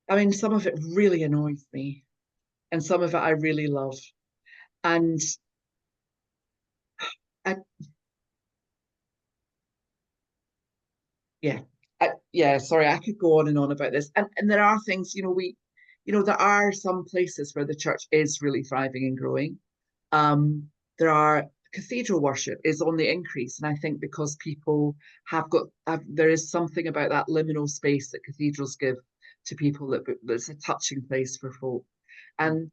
I mean, some of it really annoys me, and some of it I really love. And I, yeah, sorry, I could go on and on about this. And there are things, there are some places where the church is really thriving and growing. There are cathedral worship is on the increase, and I think because people there is something about that liminal space that cathedrals give to people that's a touching place for folk. And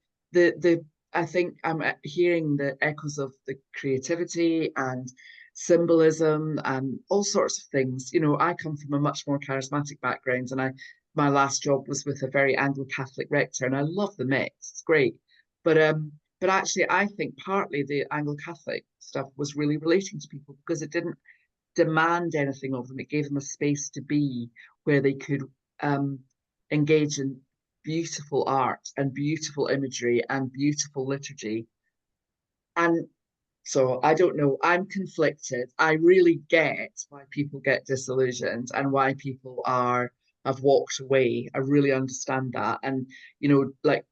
I think I'm hearing the echoes of the creativity and symbolism and all sorts of things. I come from a much more charismatic background, and my last job was with a very Anglo-Catholic rector, and I love the mix. It's great. But actually, I think partly the Anglo-Catholic stuff was really relating to people because it didn't demand anything of them. It gave them a space to be where they could engage in beautiful art and beautiful imagery and beautiful liturgy. And so I don't know, I'm conflicted. I really get why people get disillusioned and why people have walked away. I really understand that. And, like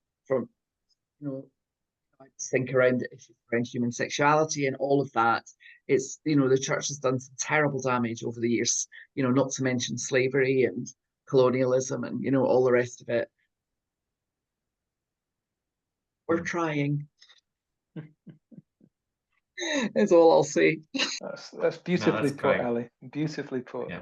I just think around the issues around human sexuality and all of that. It's, the church has done some terrible damage over the years, not to mention slavery and colonialism and, all the rest of it. We're trying. Is all I'll say. That's beautifully put, great. Ali. Beautifully put. Yeah.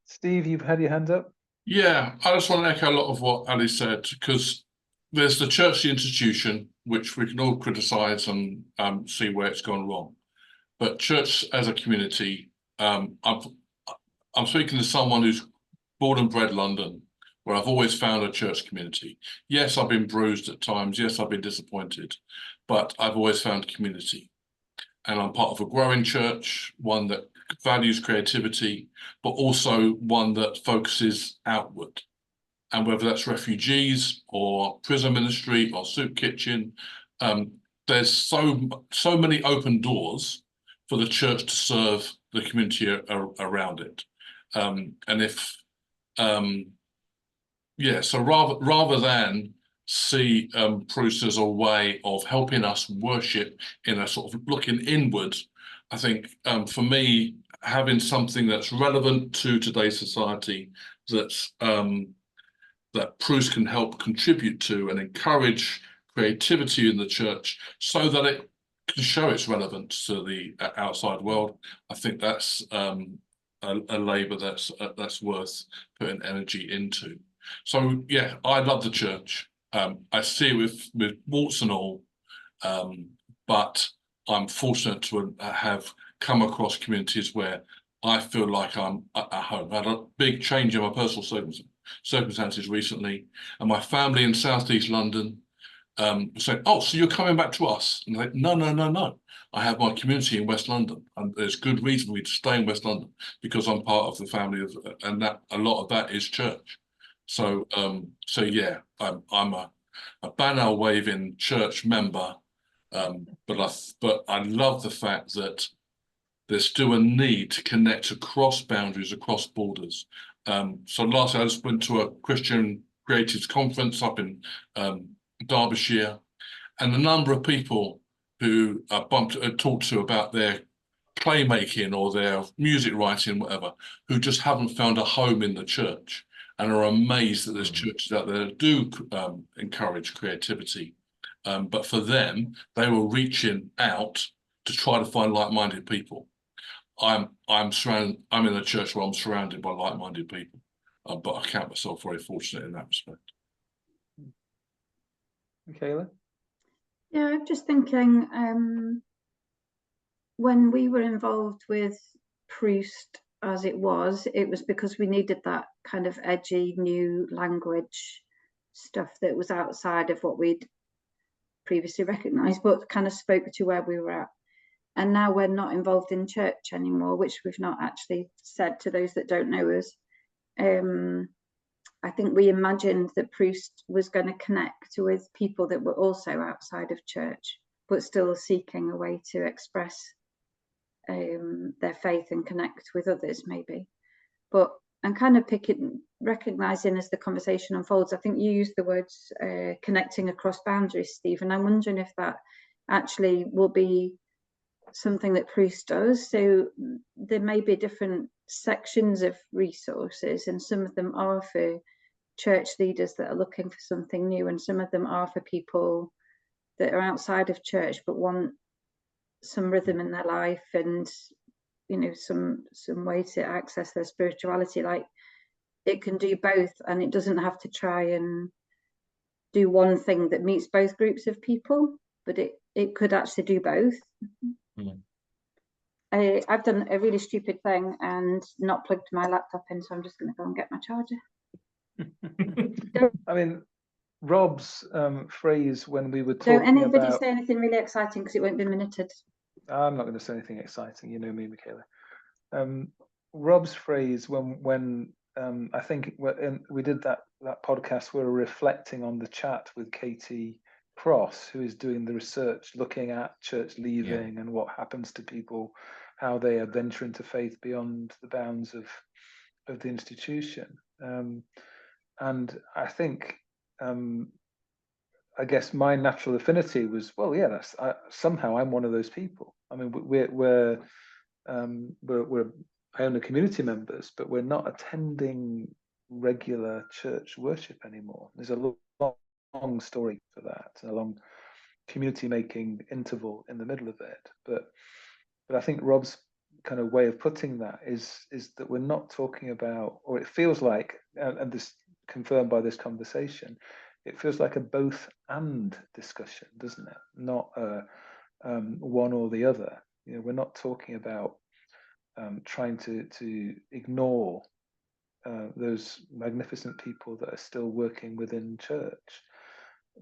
Steve, you've had your hand up? Yeah, I just want to echo a lot of what Ali said, because there's the church, the institution, which we can all criticise and see where it's gone wrong. But church as a community, I'm speaking to someone who's born and bred London, where I've always found a church community. Yes, I've been bruised at times. Yes, I've been disappointed, but I've always found community. And I'm part of a growing church, one that values creativity, but also one that focuses outward. And whether that's refugees or prison ministry or soup kitchen, there's so many open doors for the church to serve the community around it. So rather than see Proost as a way of helping us worship in a sort of looking inward, I think for me, having something that's relevant to today's society, that Proost can help contribute to and encourage creativity in the church so that it can show its relevance to the outside world, I think that's a labour that's worth putting energy into. So yeah, I love the church. I see it with warts and all, but I'm fortunate to have come across communities where I feel like I'm at home. I had a big change in my personal circumstances recently, and my family in Southeast London said, "Oh, so you're coming back to us?" And I'm like, no. I have my community in West London, and there's good reason for me to stay in West London because I'm part of the family and that a lot of that is church. So yeah, I'm a banner waving church member, but I love the fact that there's still a need to connect across boundaries, across borders. So last year I just went to a Christian Creatives Conference up in Derbyshire, and the number of people who talked to about their playmaking or their music writing, whatever, who just haven't found a home in the church and are amazed that there's churches out there that do encourage creativity. But for them, they were reaching out to try to find like-minded people. I'm in a church where I'm surrounded by like-minded people, but I count myself very fortunate in that respect. Michaela? Yeah, I'm just thinking, when we were involved with Proost as it was because we needed that kind of edgy new language stuff that was outside of what we'd previously recognised, but kind of spoke to where we were at. And now we're not involved in church anymore, which we've not actually said to those that don't know us. I think we imagined that Proost was going to connect with people that were also outside of church, but still seeking a way to express their faith and connect with others, maybe. But I'm kind of recognising as the conversation unfolds, I think you used the words connecting across boundaries, Steve, and I'm wondering if that actually will be something that Proost does. So there may be different sections of resources, and some of them are for church leaders that are looking for something new, and some of them are for people that are outside of church but want some rhythm in their life and, you know, some way to access their spirituality. Like, it can do both, and it doesn't have to try and do one thing that meets both groups of people, but it could actually do both. I've done a really stupid thing and not plugged my laptop in, so I'm just going to go and get my charger. I mean, Rob's phrase when we were talking Don't anybody about... say anything really exciting, because it won't be minuted. I'm not going to say anything exciting, you know me, Michaela. Rob's phrase when I think we did that podcast, we were reflecting on the chat with Katie Cross, who is doing the research looking at church leaving and what happens to people, how they adventure into faith beyond the bounds of the institution. And I think I guess my natural affinity was, well, yeah, somehow I'm one of those people. I mean, we're Iona community members, but we're not attending regular church worship anymore. There's a long story for that, a long community making interval in the middle of it. But I think Rob's kind of way of putting that is that we're not talking about, or it feels like, and this confirmed by this conversation, it feels like a both and discussion, doesn't it? Not a one or the other. You know, we're not talking about trying to ignore those magnificent people that are still working within church.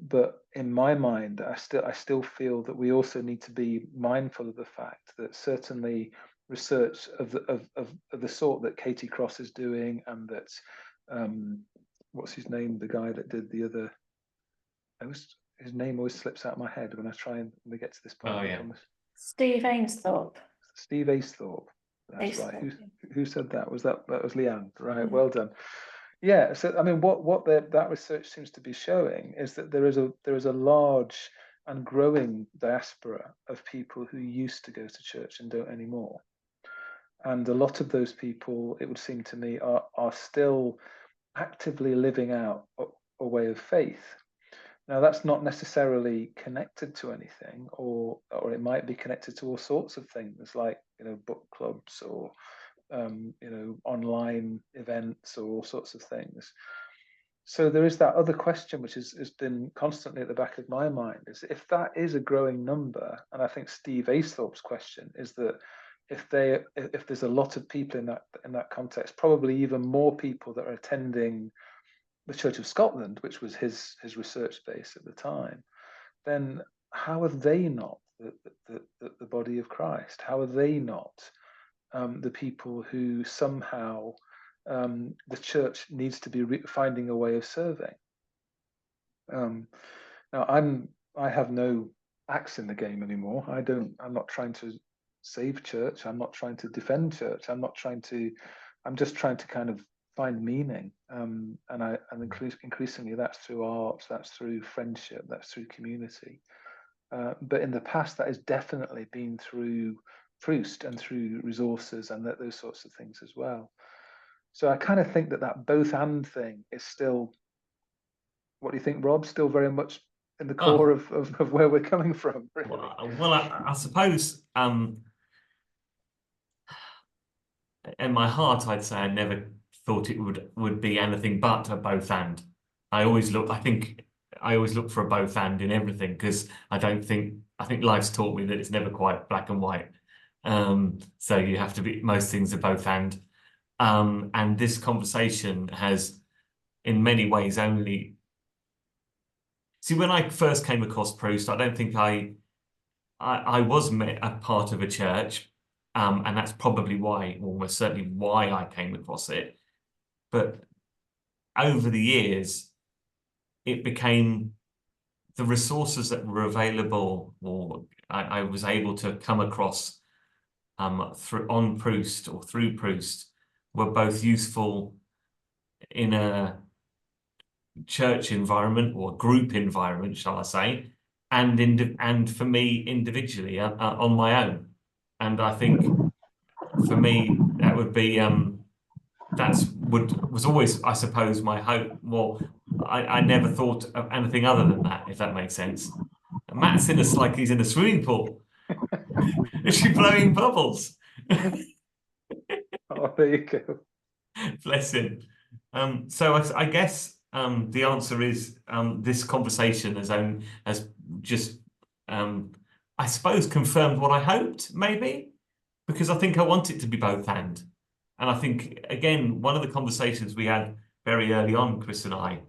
But in my mind, I still feel that we also need to be mindful of the fact that certainly research of the sort that Katie Cross is doing, and that what's his name, the guy that did the other, his name always slips out of my head when I try and we get to this point. Steve Ainsthorpe. Steve Aisthorpe. That's right. Who said that? Was that was Leanne? Right. Well done. Yeah. So I mean, what that research seems to be showing is that there is a large and growing diaspora of people who used to go to church and don't anymore. And a lot of those people, it would seem to me, are still actively living out a way of faith. Now, that's not necessarily connected to anything, or it might be connected to all sorts of things, like, you know, book clubs or you know, online events or all sorts of things. So there is that other question, which has been constantly at the back of my mind, is if that is a growing number, and I think Steve Aisthorpe's question is that if there's a lot of people in that context, probably even more people that are attending the Church of Scotland, which was his research base at the time, then how are they not the body of Christ? How are they not the people who somehow the church needs to be finding a way of serving? Now I have no axe in the game anymore. I'm not trying to save church. I'm not trying to defend church. I'm just trying to kind of find meaning, and increasingly that's through art, that's through friendship, that's through community. But in the past, that has definitely been through Proost and through resources and those sorts of things as well. So I kind of think that both and thing is still, what do you think, Rob? Still very much in the core of where we're coming from, really. Well, I suppose in my heart, I'd say I never thought it would be anything but a both and. I think I always look for a both and in everything, because I think life's taught me that it's never quite black and white. So you have to be, most things are both and this conversation has in many ways only, see, when I first came across Proost, I don't think I was a part of a church, and that's probably why, almost certainly why I came across it. But over the years, it became the resources that were available, or I was able to come across through Proost, were both useful in a church environment or group environment, shall I say, and for me individually on my own. And I think for me that would be was always, I suppose, my hope. Well, I never thought of anything other than that, if that makes sense. Matt's like he's in a swimming pool. Is she blowing bubbles? Oh, there you go. Bless him. So I guess the answer is this conversation has just I suppose confirmed what I hoped, maybe, because I think I want it to be both and I think, again, one of the conversations we had very early on, Chris and I,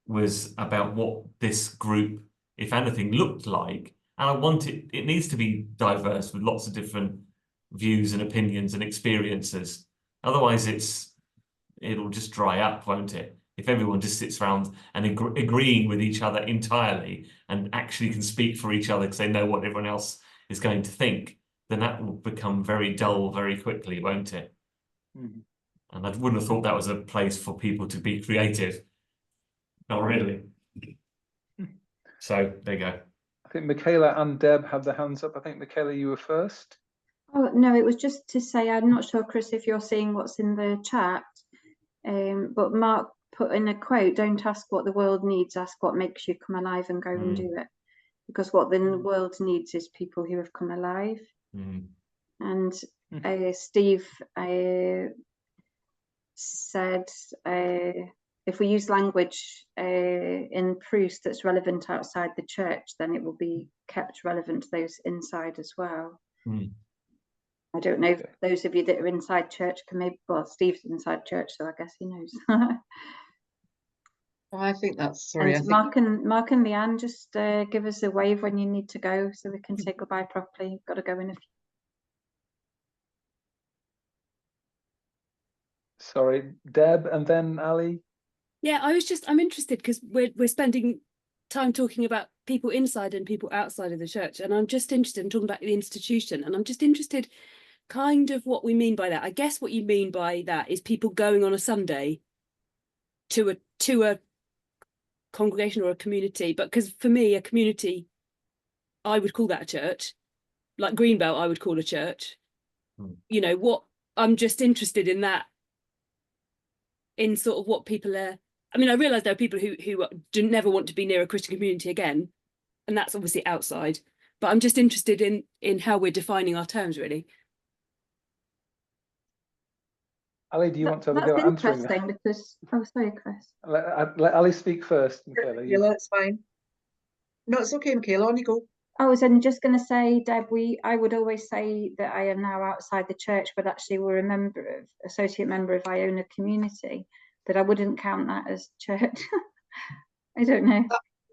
was about what this group, if anything, looked like. And I want it needs to be diverse with lots of different views and opinions and experiences. Otherwise, it'll just dry up, won't it? If everyone just sits around and agreeing with each other entirely and actually can speak for each other because they know what everyone else is going to think, then that will become very dull very quickly, won't it? Mm-hmm. And I wouldn't have thought that was a place for people to be creative. Not really. So there you go. I think Michaela and Deb had their hands up. I think, Michaela, you were first. Oh, no, it was just to say, I'm not sure, Chris, if you're seeing what's in the chat, but Mark put in a quote, don't ask what the world needs, ask what makes you come alive and go and do it. Because what the world needs is people who have come alive. And Steve said, if we use language in Proost that's relevant outside the church, then it will be kept relevant to those inside as well. I don't know if those of you that are inside church can maybe, well, Steve's inside church, so I guess he knows. I think that's, sorry. And Mark and Leanne, just give us a wave when you need to go so we can say goodbye properly. You've got to go in a few. Sorry, Deb, and then Ali. Yeah, I'm interested because we're spending time talking about people inside and people outside of the church, and I'm just interested in talking about the institution, and I'm just interested kind of what we mean by that. I guess what you mean by that is people going on a Sunday to a congregation or a community, but because for me a community, I would call that a church. Like Greenbelt I would call a church. You know what, I'm just interested in that, in sort of what people are. I mean, I realise there are people who do never want to be near a Christian community again, and that's obviously outside, but I'm just interested in how we're defining our terms, really. Ali, do you want to have a go at answering that? That's interesting because, oh, sorry, Chris. Let Ali speak first, Michaela. Michaela, it's fine. No, it's okay, Michaela, on you go. I was just going to say, Deb, I would always say that I am now outside the church, but actually we're associate member of Iona community, but I wouldn't count that as church. I don't know.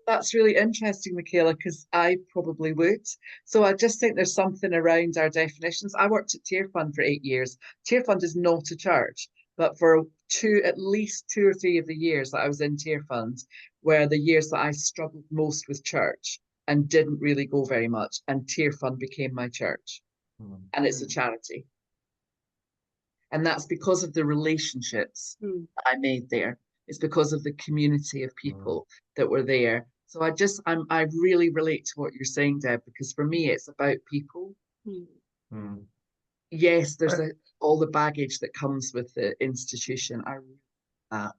That's really interesting, Michaela, because I probably would. So I just think there's something around our definitions. I worked at Tear Fund for 8 years. Tear Fund is not a church, but for at least 2 or 3 of the years that I was in Tear Fund were the years that I struggled most with church and didn't really go very much. And Tear Fund became my church. And it's a charity. And that's because of the relationships that I made there. It's because of the community of people that were there. So I really relate to what you're saying, Deb, because for me, it's about people. Yes, there's all the baggage that comes with the institution. I really that.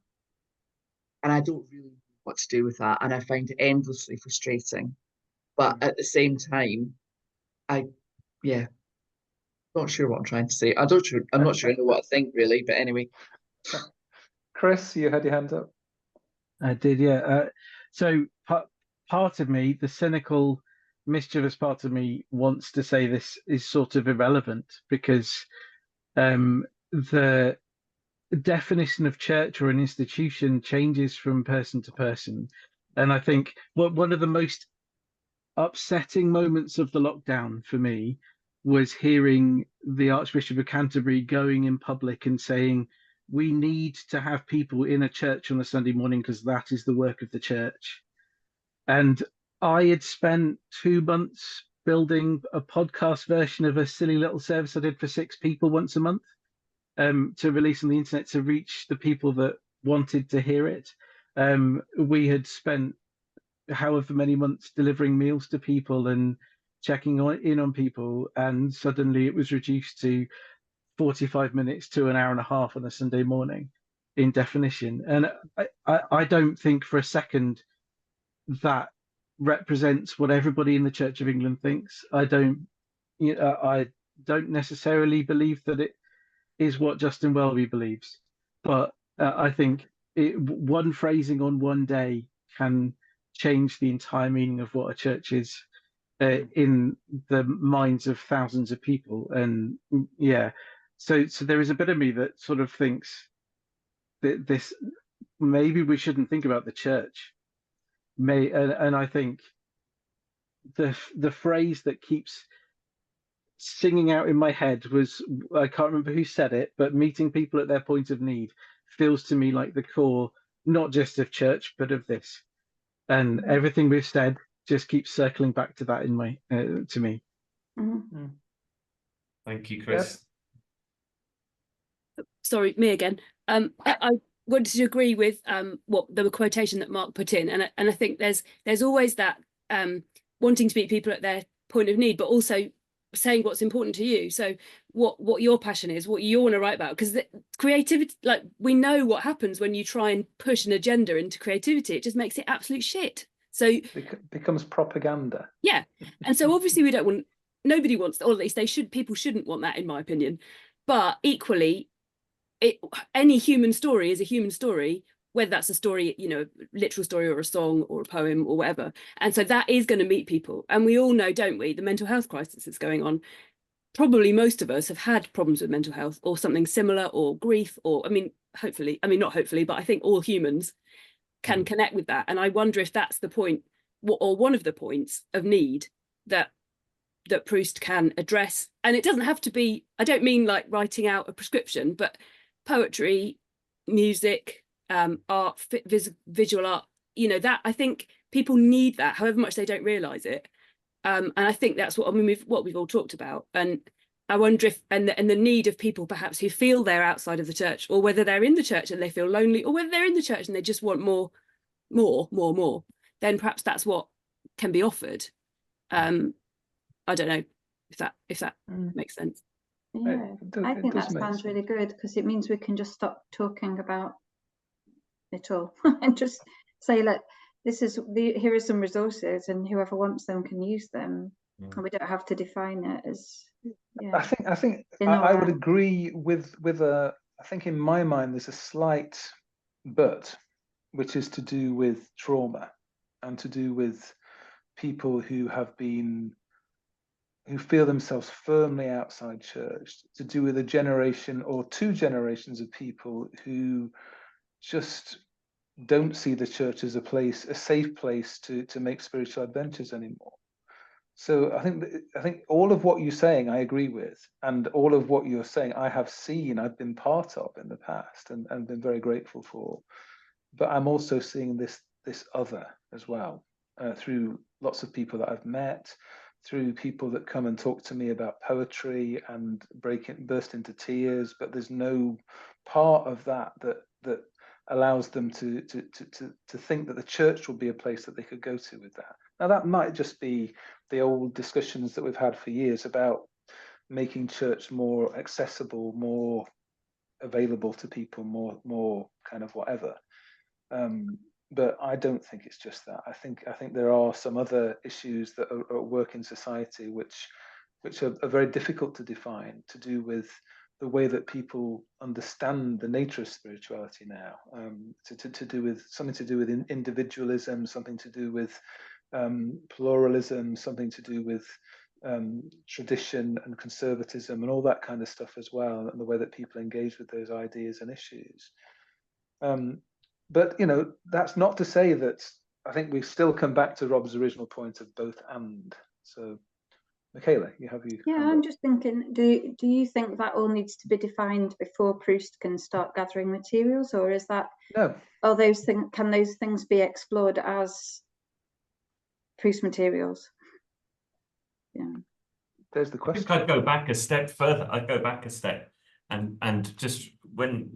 And I don't really know what to do with that. And I find it endlessly frustrating. But at the same time, not sure what I'm trying to say. I'm not sure I know what I think really, but anyway. Chris, you had your hand up. I did, yeah. So part of me, the cynical mischievous part of me wants to say this is sort of irrelevant because the definition of church or an institution changes from person to person. And I think one of the most upsetting moments of the lockdown for me was hearing the Archbishop of Canterbury going in public and saying, we need to have people in a church on a Sunday morning because that is the work of the church. And I had spent 2 months building a podcast version of a silly little service I did for 6 people once a month, to release on the internet to reach the people that wanted to hear it. We had spent however many months delivering meals to people and checking in on people, and suddenly it was reduced to 45 minutes to an hour and a half on a Sunday morning in definition. And I don't think for a second that represents what everybody in the Church of England thinks. I don't necessarily believe that it is what Justin Welby believes, but I think one phrasing on one day can change the entire meaning of what a church is in the minds of thousands of people. And yeah, so there is a bit of me that sort of thinks that this maybe we shouldn't think about the church. And I think the phrase that keeps singing out in my head was, I can't remember who said it, but meeting people at their point of need feels to me like the core, not just of church, but of this. And everything we've said just keeps circling back to that in my to me. Mm-hmm. Thank you, Chris. Sorry, me again. I wanted to agree with what the quotation that Mark put in, and I think there's always that wanting to meet people at their point of need, but also saying what's important to you. So what your passion is, what you want to write about, because creativity, like, we know what happens when you try and push an agenda into creativity. It just makes it absolute shit. So it becomes propaganda. Yeah, and so obviously we don't want, nobody wants, or at least people shouldn't want that, in my opinion. But equally, any human story is a human story, whether that's a story, literal story or a song or a poem or whatever. And so that is going to meet people. And we all know, don't we, the mental health crisis that's going on. Probably most of us have had problems with mental health or something similar, or grief, or not hopefully, but I think all humans can connect with that. And I wonder if that's the point, or one of the points of need that Proost can address. And it doesn't have to be, I don't mean like writing out a prescription, but poetry, music, art, visual art, that, I think people need that, however much they don't realize it. And I think that's what we've all talked about. And I wonder if, and the need of people perhaps who feel they're outside of the church, or whether they're in the church and they feel lonely, or whether they're in the church and they just want more, then perhaps that's what can be offered. I don't know if that makes sense. Yeah, I think that sounds really good, because it means we can just stop talking about it all and just say, look, here are some resources, and whoever wants them can use them, and we don't have to define it as. Yeah. I think I would agree with I think in my mind there's a slight but, which is to do with trauma and to do with people who feel themselves firmly outside church, to do with a generation or 2 generations of people who just don't see the church as a safe place to make spiritual adventures anymore. So I think all of what you're saying I agree with, and all of what you're saying I've been part of in the past and been very grateful for. But I'm also seeing this other as well, through lots of people that I've met, through people that come and talk to me about poetry and burst into tears, but there's no part of that allows them to think that the church will be a place that they could go to with that. Now that might just be the old discussions that we've had for years about making church more accessible, more available to people, more kind of whatever. But I don't think it's just that. I think there are some other issues that are at work in society which are very difficult to define, to do with the way that people understand the nature of spirituality now, to do with something to do with individualism, something to do with pluralism, something to do with tradition and conservatism and all that kind of stuff as well, and the way that people engage with those ideas and issues. But, you know, that's not to say that I think we've still come back to Rob's original point of both and. So, Michaela, you have your Yeah, hand I'm up. just thinking, do you think that all needs to be defined before Proost can start gathering materials, or is that, No. are those things, can those things be explored as Proost materials? Yeah. There's the I question. think I'd go back a step further. I'd go back a step and just when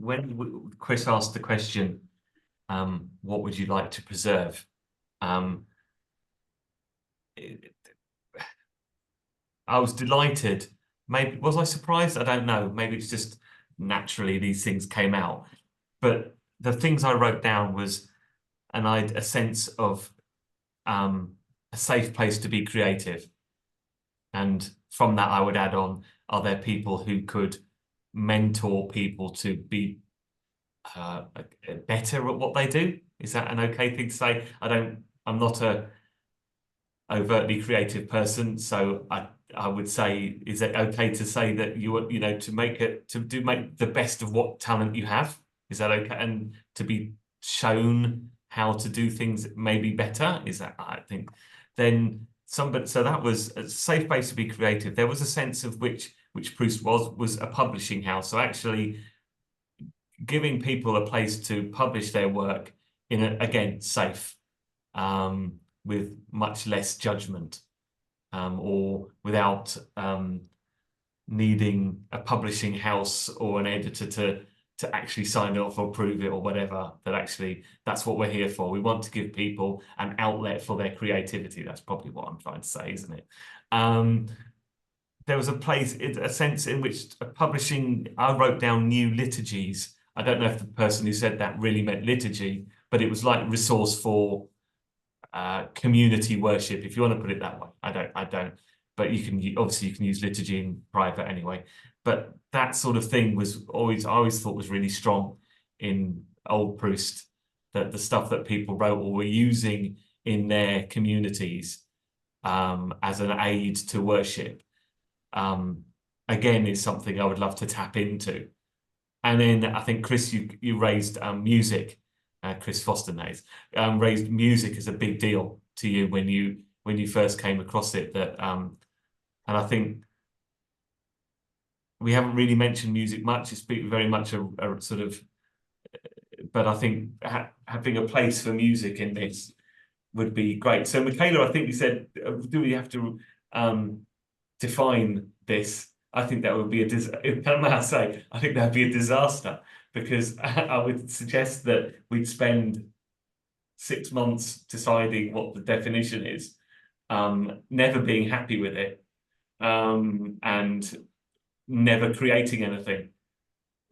Chris asked the question, what would you like to preserve? I was delighted. Maybe was I surprised? I don't know. Maybe it's just naturally these things came out. But the things I wrote down was, and I had a sense of a safe place to be creative. And from that, I would add on, are there people who could mentor people to be better at what they do? Is that an okay thing to say? I'm not a overtly creative person, so I would say, is it okay to say that you know, to make the best of what talent you have? Is that okay? And to be shown how to do things maybe better? Is that, I think, then somebody, so that was a safe place to be creative. There was a sense of which Proost was a publishing house. So actually giving people a place to publish their work in again, safe, with much less judgment, or without needing a publishing house or an editor to actually sign it off or prove it or whatever. That actually, that's what we're here for. We want to give people an outlet for their creativity. That's probably what I'm trying to say, isn't it? There was a sense in which publishing, I wrote down new liturgies. I don't know if the person who said that really meant liturgy, but it was like resource for community worship, if you want to put it that way. I don't, but you can obviously use liturgy in private anyway. But that sort of thing was I always thought was really strong in old Proost, that the stuff that people wrote or were using in their communities as an aid to worship, again, is something I would love to tap into. And then I think, Chris, you raised music. Chris Foster raised music as a big deal to you when you first came across it. That and I think we haven't really mentioned music much. It's very much a sort of, but I think having a place for music in this would be great. So, Michaela, I think you said, do we have to define this? I think that would be I think that'd be a disaster, because I would suggest that we'd spend 6 months deciding what the definition is, never being happy with it, and never creating anything.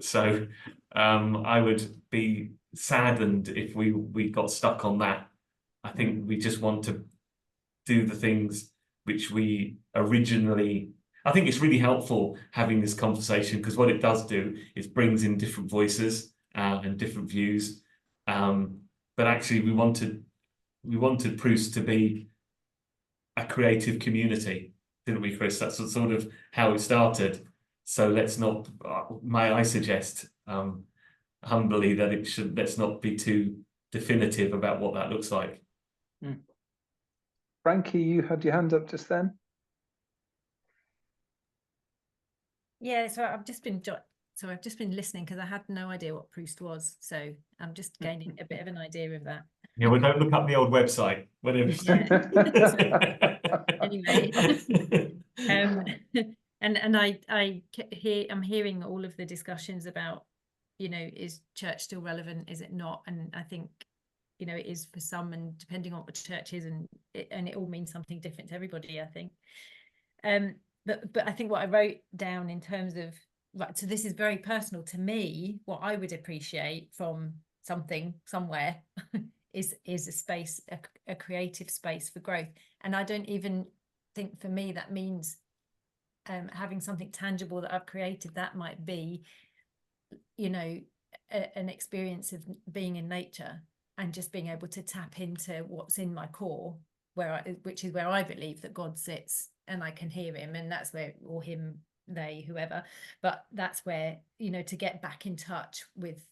So I would be saddened if we got stuck on that. I think we just want to do the things which we originally. I think it's really helpful having this conversation, because what it does do is brings in different voices and different views. But actually, we wanted Proost to be a creative community, didn't we, Chris? That's sort of how it started. So let's not. May I suggest humbly that let's not be too definitive about what that looks like. Frankie, you had your hand up just then. Yeah, so I've just been listening, because I had no idea what Proost was, so I'm just gaining a bit of an idea of that. Yeah, well, don't look up the old website. Whatever. Yeah. Anyway, and I'm hearing all of the discussions about, you know, is church still relevant? Is it not? And I think, you know, it is for some, and depending on what the church is, and it all means something different to everybody, I think. But I think what I wrote down in terms of, right, so this is very personal to me, what I would appreciate from something somewhere is a space, a creative space for growth. And I don't even think for me that means having something tangible that I've created. That might be, you know, an experience of being in nature and just being able to tap into what's in my core which is where I believe that God sits and I can hear him, and that's where, or him, they, whoever, but that's where, you know, to get back in touch with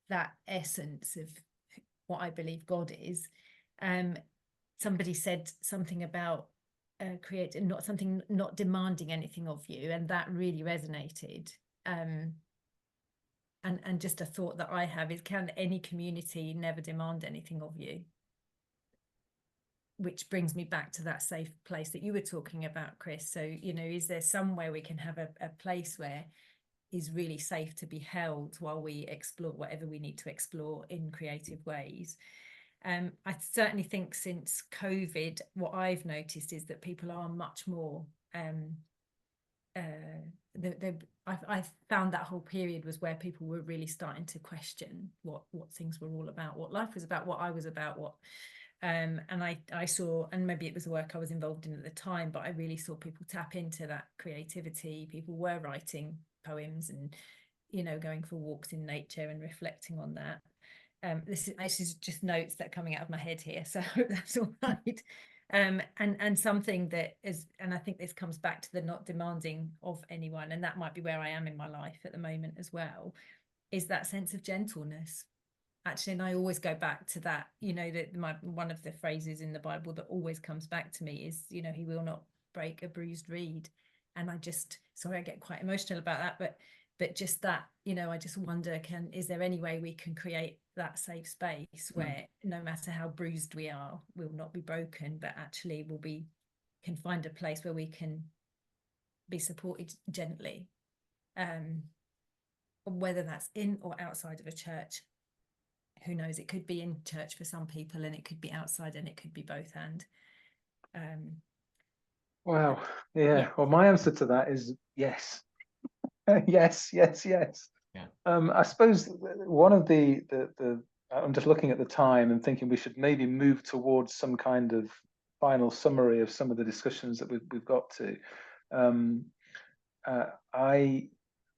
that essence of what I believe God is. Somebody said something about not demanding anything of you, and that really resonated. And just a thought that I have is, can any community never demand anything of you? Which brings me back to that safe place that you were talking about, Chris. So, you know, is there somewhere we can have a place where is really safe to be held while we explore whatever we need to explore in creative ways? I certainly think since COVID, what I've noticed is that people are much more I found that whole period was where people were really starting to question what things were all about, what life was about, what I was about, what and I saw, and maybe it was the work I was involved in at the time, but I really saw people tap into that creativity. People were writing poems and, you know, going for walks in nature and reflecting on that. This is just notes that are coming out of my head here, so I hope that's all right. And something that is, and I think this comes back to the not demanding of anyone, and that might be where I am in my life at the moment as well, is that sense of gentleness. Actually, and I always go back to that, you know, that one of the phrases in the Bible that always comes back to me is, you know, he will not break a bruised reed. And I just, sorry, I get quite emotional about that, but just that, you know, I just wonder, is there any way we can create that safe space where no matter how bruised we are, we'll not be broken, but actually can find a place where we can be supported gently, whether that's in or outside of a church. Who knows? It could be in church for some people, and it could be outside, and it could be both. And wow, yeah. Well, my answer to that is yes. Yes. Yeah. I suppose one of the I'm just looking at the time and thinking we should maybe move towards some kind of final summary of some of the discussions that we've got to.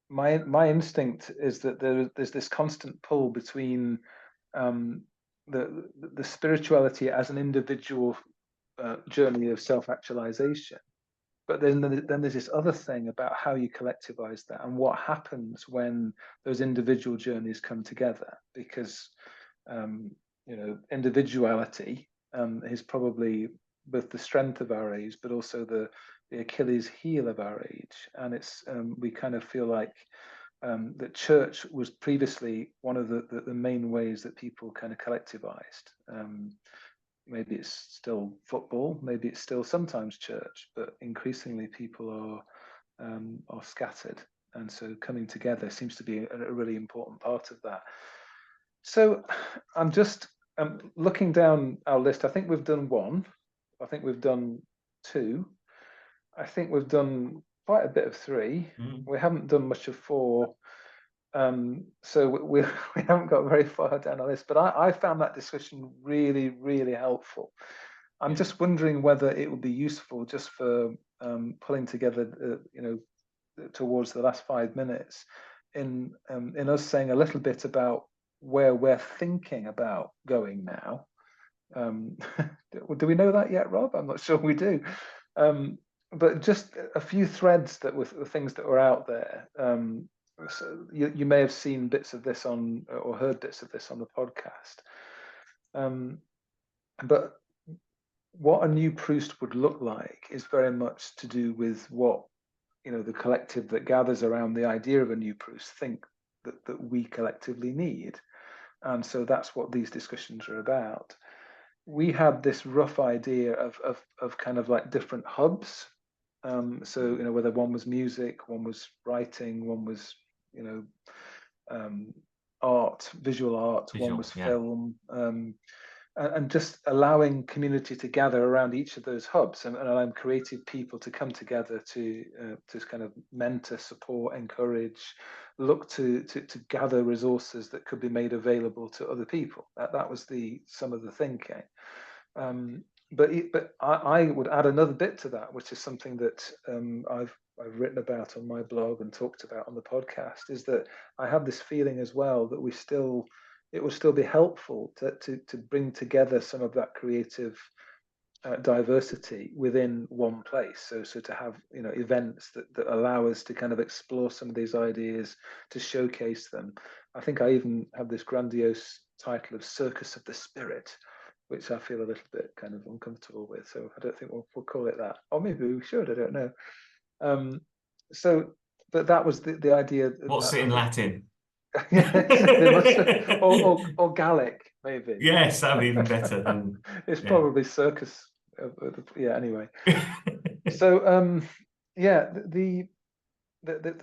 My instinct is that there's this constant pull between the spirituality as an individual journey of self-actualization, but then there's this other thing about how you collectivize that and what happens when those individual journeys come together, because you know, individuality is probably both the strength of our age but also the Achilles heel of our age. And it's we kind of feel like that church was previously one of the main ways that people kind of collectivized. Maybe it's still football, maybe it's still sometimes church, but increasingly people are scattered, and so coming together seems to be a really important part of that. So I'm just looking down our list. I think we've done 1. I think we've done 2. I think we've done quite a bit of 3. We haven't done much of 4. So we haven't got very far down our list, but I found that discussion really, really helpful. I'm just wondering whether it would be useful just for pulling together, you know, towards the last 5 minutes in us saying a little bit about where we're thinking about going now. Do we know that yet, Rob? I'm not sure we do. But just a few threads that were the things that were out there. So you may have seen bits of this on, or heard bits of this on the podcast. But what a new Proost would look like is very much to do with what, you know, the collective that gathers around the idea of a new Proost think that we collectively need. And so that's what these discussions are about. We had this rough idea of kind of like different hubs. So, you know, whether one was music, one was writing, one was, you know, art, visual art, one was film, and just allowing community to gather around each of those hubs, and allowing creative people to come together to kind of mentor, support, encourage, look to gather resources that could be made available to other people. That was some of the thinking. But I would add another bit to that, which is something that I've written about on my blog and talked about on the podcast, is that I have this feeling as well that it will still be helpful to bring together some of that creative diversity within one place. So to have, you know, events that allow us to kind of explore some of these ideas, to showcase them. I think I even have this grandiose title of Circus of the Spirit, which I feel a little bit kind of uncomfortable with. So I don't think we'll call it that, or maybe we should. I don't know. So, but that was the idea. What's it in Latin? Yes, or Gallic, maybe. Yes, that'd be even better than. It's probably circus. Yeah. Anyway, so yeah, the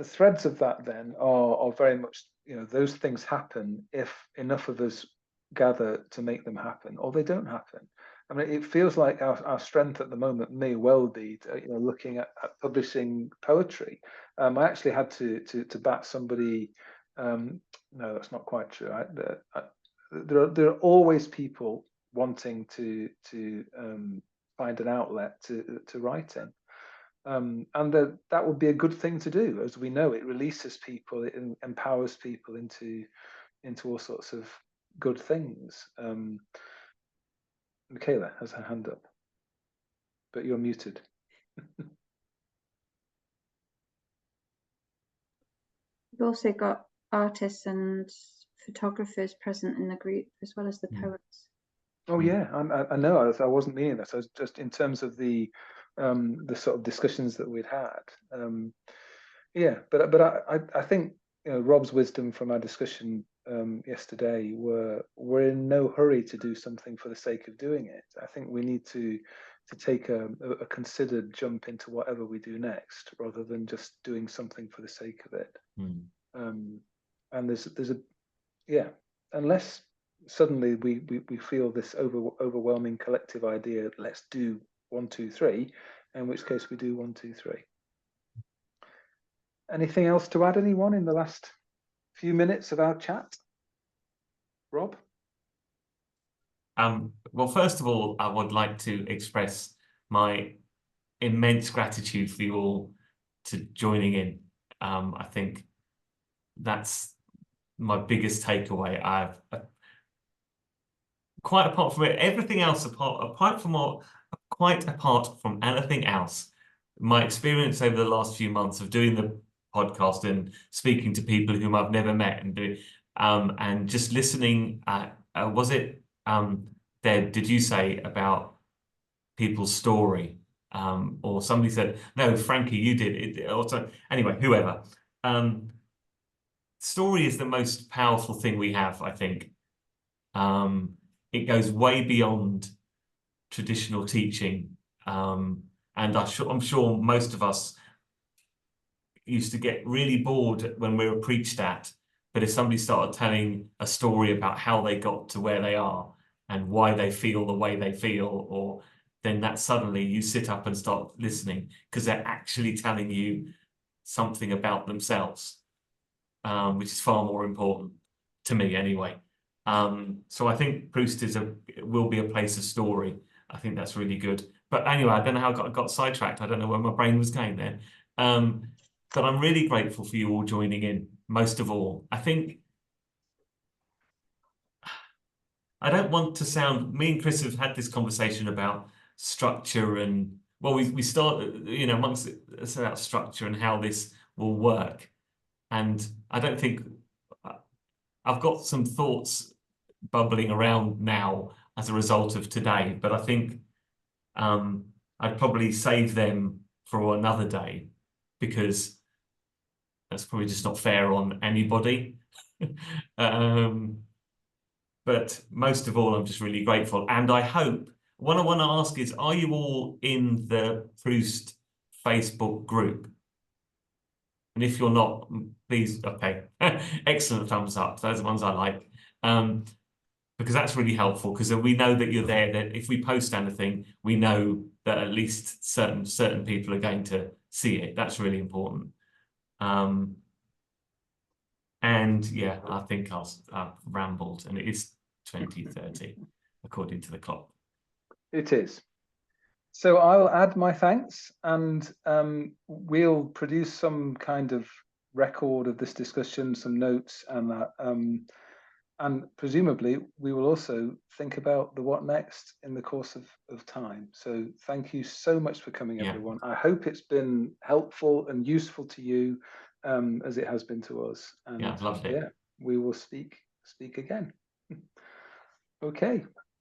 threads of that then are very much, you know, those things happen if enough of us gather to make them happen, or they don't happen. I mean, it feels like our strength at the moment may well be, you know, looking at publishing poetry. I actually had to bat somebody. No, that's not quite true. There are always people wanting to find an outlet to write in. And that would be a good thing to do. As we know, it releases people, it empowers people into all sorts of good things. Michaela has her hand up, but you're muted. We've also got artists and photographers present in the group, as well as the poets. Oh yeah, I know. I wasn't meaning that. I was just in terms of the sort of discussions that we'd had. Yeah, but I think, you know, Rob's wisdom from our discussion yesterday we're in no hurry to do something for the sake of doing it. I think we need to take a considered jump into whatever we do next, rather than just doing something for the sake of it. And there's a yeah, unless suddenly we feel this overwhelming collective idea, let's do 1, 2, 3, in which case we do 1, 2, 3. Anything else to add, anyone, in the last few minutes of our chat? Rob? Well, first of all, I would like to express my immense gratitude for you all to joining in. I think that's my biggest takeaway. I've quite apart from it, everything else, quite apart from anything else, my experience over the last few months of doing the podcast and speaking to people whom I've never met and just listening. Was it Deb? Did you say about people's story? Or somebody said, no, Frankie, you did it. Also, anyway, whoever. Story is the most powerful thing we have, I think. It goes way beyond traditional teaching. And I'm sure most of us used to get really bored when we were preached at. But if somebody started telling a story about how they got to where they are and why they feel the way they feel, then that suddenly you sit up and start listening, because they're actually telling you something about themselves, which is far more important to me anyway. So I think Proost will be a place of story. I think that's really good. But anyway, I don't know how I got sidetracked. I don't know where my brain was going there. But I'm really grateful for you all joining in, most of all. I think I don't want to sound, me and Chris have had this conversation about structure and, well, we start, you know, amongst us about structure and how this will work. And I don't think, I've got some thoughts bubbling around now as a result of today, but I think I'd probably save them for another day, because that's probably just not fair on anybody. But most of all, I'm just really grateful. And I hope, what I want to ask is, are you all in the Proost Facebook group? And if you're not, please, okay, excellent, thumbs up. Those are the ones I like. Because that's really helpful, because we know that you're there, that if we post anything, we know that at least certain people are going to see it. That's really important. And yeah, I think I've rambled, and it is 20:30 according to the clock. It is. So I'll add my thanks, and we'll produce some kind of record of this discussion, some notes, and And presumably we will also think about the what next in the course of time. So thank you so much for coming, everyone. I hope it's been helpful and useful to you, as it has been to us. And lovely. we will speak again. Okay.